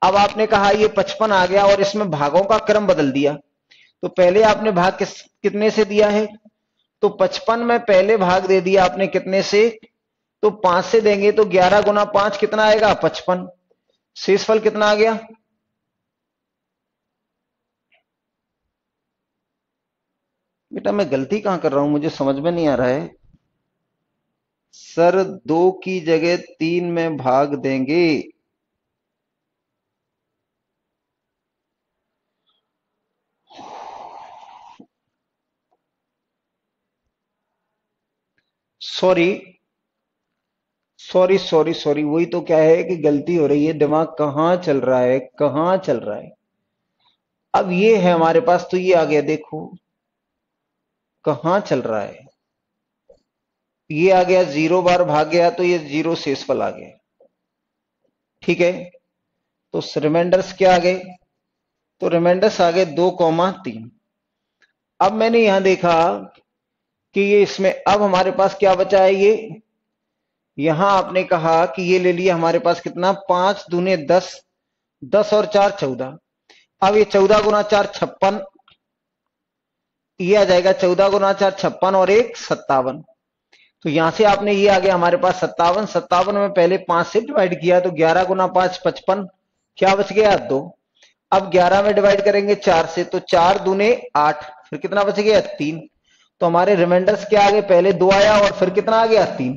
अब आपने कहा ये 55 आ गया और इसमें भागों का क्रम बदल दिया। तो पहले आपने भाग कितने से दिया है, तो 55 में पहले भाग दे दिया आपने कितने से, तो 5 से देंगे, तो 11 गुना 5 कितना आएगा 55। शेषफल कितना आ गया, बेटा मैं गलती कहां कर रहा हूं, मुझे समझ में नहीं आ रहा है। सर 2 की जगह 3 में भाग देंगे, सॉरी सॉरी सॉरी सॉरी, वही तो क्या है कि गलती हो रही है, दिमाग कहां चल रहा है, कहां चल रहा है। अब ये है हमारे पास, तो ये आ गया, देखो कहां चल रहा है, ये आ गया, 0 बार भाग गया तो ये 0 शेषफल आ गया, ठीक है। तो रिमाइंडर्स क्या आ गए, तो रिमाइंडर्स आ गए 2,3। अब मैंने यहां देखा कि ये इसमें अब हमारे पास क्या बचा है, ये यहां आपने कहा कि ये ले लिया हमारे पास कितना, 5 दूने 10, 10 और 4 14। अब ये 14 गुना 4 56, ये आ जाएगा 14 गुना 4 56 और 1 57। तो यहां से आपने ये आ गया हमारे पास 57, 57 में पहले 5 से डिवाइड किया तो 11 गुना 5 55, क्या बच गया 2। अब 11 में डिवाइड करेंगे 4 से, तो 4 दूने 8, फिर कितना बच गया 3। तो हमारे रिमाइंडर्स क्या आ गए, पहले 2 आया और फिर कितना आ गया 3।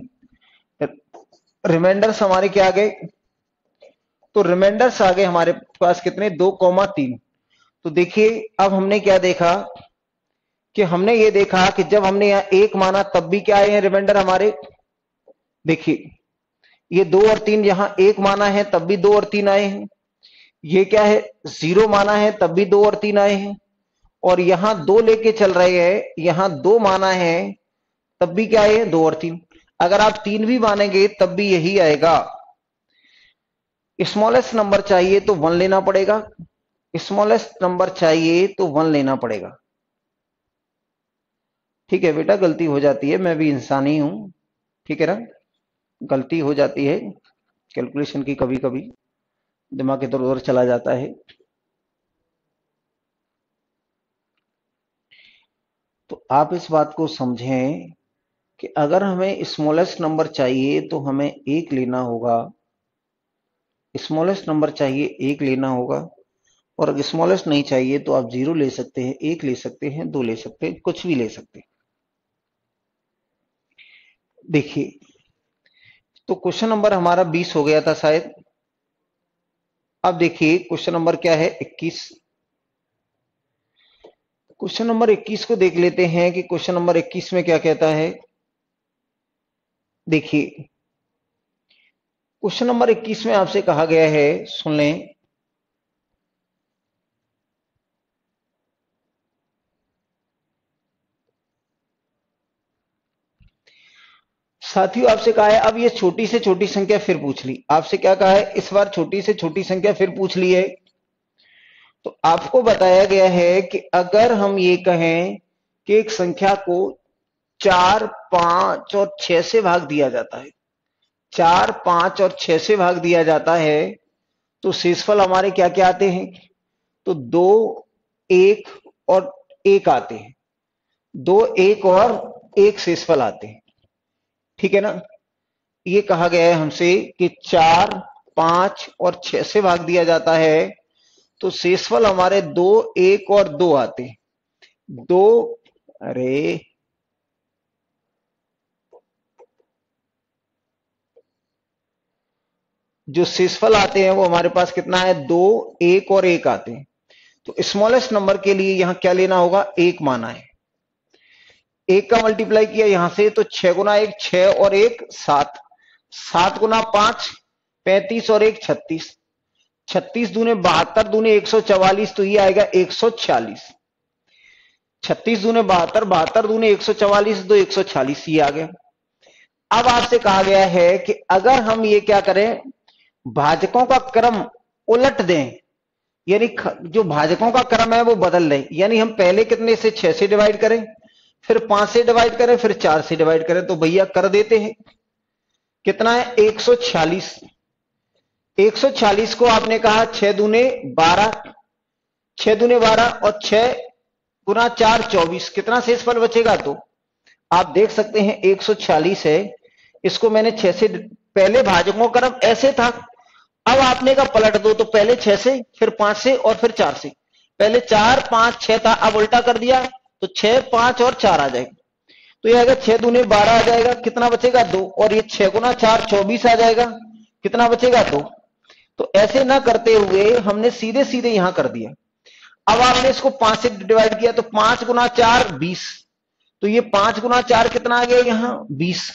रिमाइंडर्स हमारे क्या आ गए, तो रिमाइंडर्स आ गए हमारे पास कितने, 2,3। तो देखिए अब हमने क्या देखा कि हमने ये देखा कि जब हमने यहां 1 माना तब भी क्या आए हैं रिमाइंडर हमारे, देखिए ये 2 और 3 यहां 1 माना है तब भी 2 और 3 आए हैं, ये क्या है 0 माना है तब भी 2 और 3 आए हैं, और यहां 2 लेके चल रहे हैं, यहां 2 माना है तब भी क्या आए 2 और 3। अगर आप 3 भी मानेंगे तब भी यही आएगा। स्मॉलेस्ट नंबर चाहिए तो 1 लेना पड़ेगा, स्मॉलेस्ट नंबर चाहिए तो 1 लेना पड़ेगा, ठीक है बेटा। गलती हो जाती है, मैं भी इंसान ही हूं, ठीक है ना, गलती हो जाती है कैलकुलेशन की, कभी कभी दिमाग इधर उधर चला जाता है। तो आप इस बात को समझें कि अगर हमें स्मॉलेस्ट नंबर चाहिए तो हमें 1 लेना होगा, स्मॉलेस्ट नंबर चाहिए 1 लेना होगा, और अगर स्मॉलेस्ट नहीं चाहिए तो आप 0 ले सकते हैं, 1 ले सकते हैं, 2 ले सकते हैं, कुछ भी ले सकते हैं। देखिए, तो क्वेश्चन नंबर हमारा 20 हो गया था शायद। अब देखिए क्वेश्चन नंबर क्या है, 21। क्वेश्चन नंबर 21 को देख लेते हैं कि क्वेश्चन नंबर 21 में क्या कहता है। देखिए, क्वेश्चन नंबर 21 में आपसे कहा गया है, सुन लें। साथियों आपसे कहा है, अब ये छोटी से छोटी संख्या फिर पूछ ली। आपसे क्या कहा है, इस बार छोटी से छोटी संख्या फिर पूछ ली है। तो आपको बताया गया है कि अगर हम ये कहें कि एक संख्या को 4, 5 और 6 से भाग दिया जाता है, 4, 5 और 6 से भाग दिया जाता है, तो शेषफल हमारे क्या क्या आते हैं, तो 2, 1 और 1 आते हैं। 2, 1 और 1 शेषफल आते हैं। ठीक है ना। ये कहा गया है हमसे कि 4, 5 और 6 से भाग दिया जाता है, तो शेषफल हमारे 2, 1 और 2 आते हैं। 2, अरे जो शेषफल आते हैं वो हमारे पास कितना है, 2, 1 और 1 आते हैं। तो स्मॉलेस्ट नंबर के लिए यहां क्या लेना होगा, 1 माना है। 1 का मल्टीप्लाई किया यहां से, तो 6 गुना 1 6 और 1 7, 7 गुना 5 35 और 1 36, 36 दूने 72 दूने 144, तो ये आएगा 146। 36 दूने 72, 72 दूने 144, तो 146 ये आ गया। अब आपसे कहा गया है कि अगर हम ये क्या करें, भाजकों का क्रम उलट दें, यानी जो भाजकों का क्रम है वो बदल दें। यानी हम पहले कितने से, 6 से डिवाइड करें, फिर 5 से डिवाइड करें, फिर 4 से डिवाइड करें, तो भैया कर देते हैं। कितना है, 146। 146 को आपने कहा 6 दूने 12, 6 दूने 12 और 6 गुना 4 24, कितना शेषफल बचेगा, तो आप देख सकते हैं 146 है। इसको मैंने 6 से, पहले भाजकों का क्रम ऐसे था, अब आपने का पलट दो, तो पहले 6 से, फिर 5 से और फिर 4 से। पहले 4 5 6 था, अब उल्टा कर दिया, तो 6 5 और 4 आ जाएगा। तो ये आएगा 6 दूने 12 आ जाएगा, कितना बचेगा, 2। और ये 6 गुना 4 24 आ जाएगा, कितना बचेगा, 2। तो ऐसे ना करते हुए हमने सीधे सीधे यहां कर दिया। अब आपने इसको 5 से डिवाइड किया, तो 5 गुना 4 20, तो ये 5 गुना 4 कितना आ गया, यहां 20।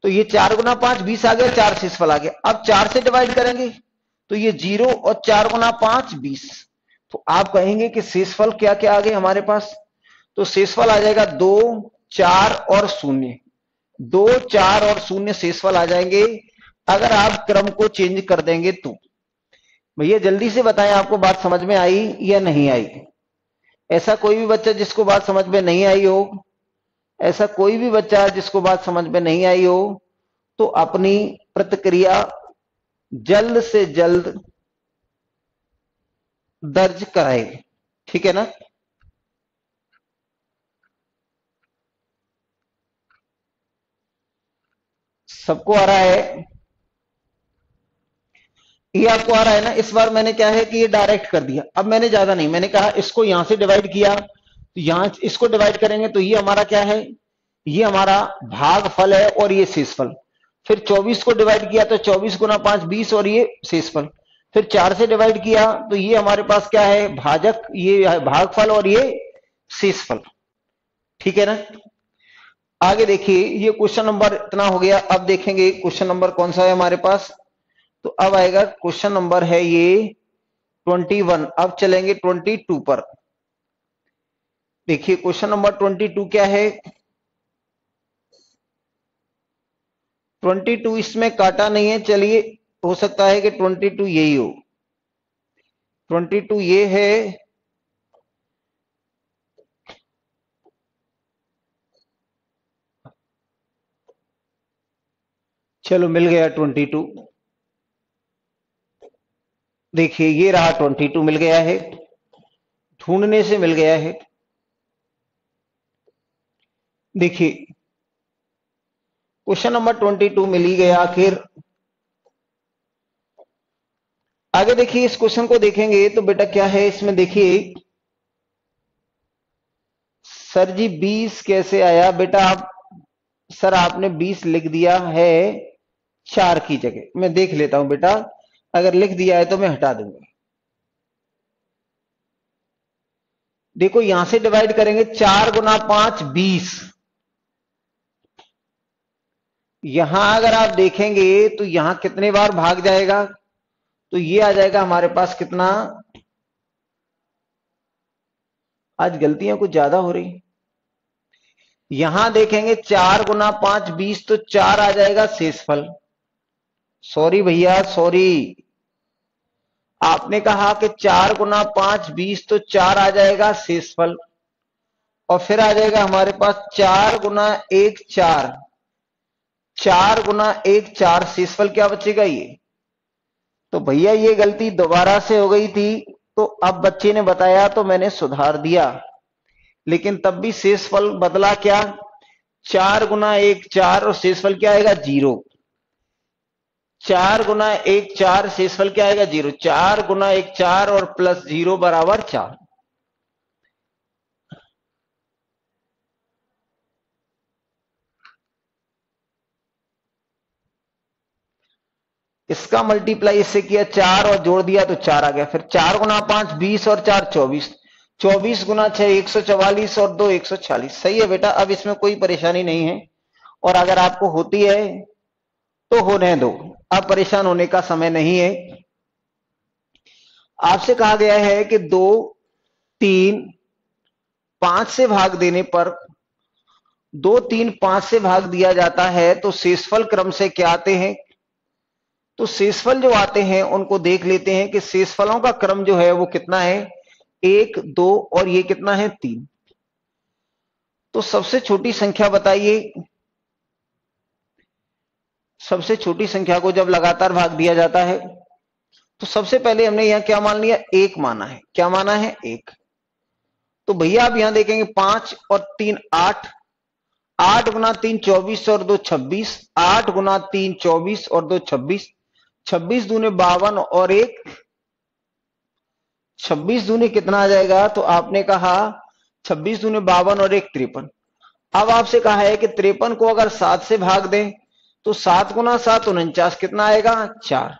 तो ये 4 गुना 5 20 आ गया, 4 शेषफल आ गया। अब 4 से डिवाइड करेंगे, तो ये 0 और 4 गुना 5 20। तो आप कहेंगे कि शेषफल क्या क्या आ गए हमारे पास, तो शेषफल आ जाएगा 2, 4 और 0। 2, 4 और 0 शेषफल आ जाएंगे अगर आप क्रम को चेंज कर देंगे तो। भैया जल्दी से बताएं, आपको बात समझ में आई या नहीं आई। ऐसा कोई भी बच्चा जिसको बात समझ में नहीं आई हो, ऐसा कोई भी बच्चा जिसको बात समझ में नहीं आई हो, तो अपनी प्रतिक्रिया जल्द से जल्द दर्ज कराए। ठीक है ना। सबको आ रहा है, ये आपको आ रहा है ना। इस बार मैंने क्या है कि ये डायरेक्ट कर दिया। अब मैंने ज्यादा नहीं, मैंने कहा इसको यहां से डिवाइड किया, तो यहां इसको डिवाइड करेंगे, तो ये हमारा क्या है, ये हमारा भागफल है और ये शेषफल। फिर 24 को डिवाइड किया, तो 24 गुना 5 20 और ये शेषफल। फिर 4 से डिवाइड किया, तो ये हमारे पास क्या है, भाजक, ये है भागफल और ये शेषफल। ठीक है ना। आगे देखिए, ये क्वेश्चन नंबर इतना हो गया। अब देखेंगे क्वेश्चन नंबर कौन सा है हमारे पास। तो अब आएगा क्वेश्चन नंबर है ये 21। अब चलेंगे 22 पर। देखिए क्वेश्चन नंबर 22 क्या है। 22 इसमें काटा नहीं है, चलिए हो सकता है कि 22 यही हो। 22 ये है, चलो मिल गया 22। देखिए ये रहा 22 मिल गया है, ढूंढने से मिल गया है। देखिए क्वेश्चन नंबर 22 मिल ही गया आखिर। आगे देखिए, इस क्वेश्चन को देखेंगे तो बेटा क्या है इसमें, देखिए सर जी 20 कैसे आया बेटा। आप सर आपने 20 लिख दिया है 4 की जगह। मैं देख लेता हूं बेटा, अगर लिख दिया है तो मैं हटा दूंगा। देखो यहां से डिवाइड करेंगे, 4 गुना 5 20। यहां अगर आप देखेंगे तो यहां कितने बार भाग जाएगा, तो ये आ जाएगा हमारे पास कितना। आज गलतियां कुछ ज्यादा हो रही। यहां देखेंगे 4 गुना 5 20, तो 4 आ जाएगा शेषफल। सॉरी भैया सॉरी, आपने कहा कि 4 गुना 5 20, तो 4 आ जाएगा शेषफल। और फिर आ जाएगा हमारे पास 4 गुना 1 4। 4 गुना 1 4, शेषफल क्या बचेगा ये। तो भैया ये गलती दोबारा से हो गई थी, तो अब बच्चे ने बताया तो मैंने सुधार दिया, लेकिन तब भी शेषफल बदला क्या। 4 गुना 1 4 और शेषफल क्या आएगा 0। 4 गुना 1 4, शेषफल क्या आएगा 0। 4 गुना 1 4 और प्लस 0 बराबर 4। इसका मल्टीप्लाई इससे किया 4 और जोड़ दिया तो 4 आ गया। फिर 4 गुना 5 20 और 4 24। 24 गुना 6 144 और 2 146। सही है बेटा, अब इसमें कोई परेशानी नहीं है, और अगर आपको होती है तो होने दो, अब परेशान होने का समय नहीं है। आपसे कहा गया है कि 2 3 5 से भाग देने पर 2 3 5 से भाग दिया जाता है, तो शेषफल क्रम से क्या आते हैं। तो शेषफल जो आते हैं उनको देख लेते हैं कि शेषफलों का क्रम जो है वो कितना है, 1 2 और ये कितना है 3। तो सबसे छोटी संख्या बताइए। सबसे छोटी संख्या को जब लगातार भाग दिया जाता है, तो सबसे पहले हमने यहां क्या मान लिया, 1 माना है। क्या माना है 1। तो भैया आप यहां देखेंगे 5 और 3 8। 8 गुना 3 24 और 2 26। 8 गुना 3 24 और 2 26। 26 दूने 52 और 1 26 दूने कितना आ जाएगा, तो आपने कहा 26 दूने 52 और 1 53। अब आपसे कहा है कि 53 को अगर 7 से भाग दें, तो 7 गुना 7 49, कितना आएगा 4।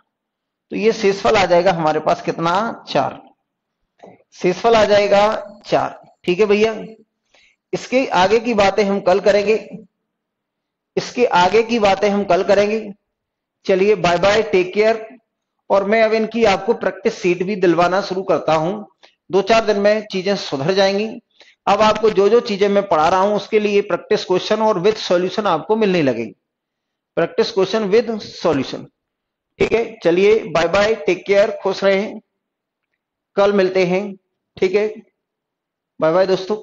तो ये शेषफल आ जाएगा हमारे पास कितना 4। शेषफल आ जाएगा 4। ठीक है भैया, इसके आगे की बातें हम कल करेंगे। इसके आगे की बातें हम कल करेंगे। चलिए बाय बाय, टेक केयर। और मैं अब इनकी आपको प्रैक्टिस सीट भी दिलवाना शुरू करता हूं। 2-4 दिन में चीजें सुधर जाएंगी। अब आपको जो जो चीजें मैं पढ़ा रहा हूं उसके लिए प्रैक्टिस क्वेश्चन और विद सॉल्यूशन आपको मिलने लगेगी। Practice question with solution. ठीक है, चलिए बाय बाय, टेक केयर, खुश रहें, कल मिलते हैं। ठीक है, बाय बाय दोस्तों।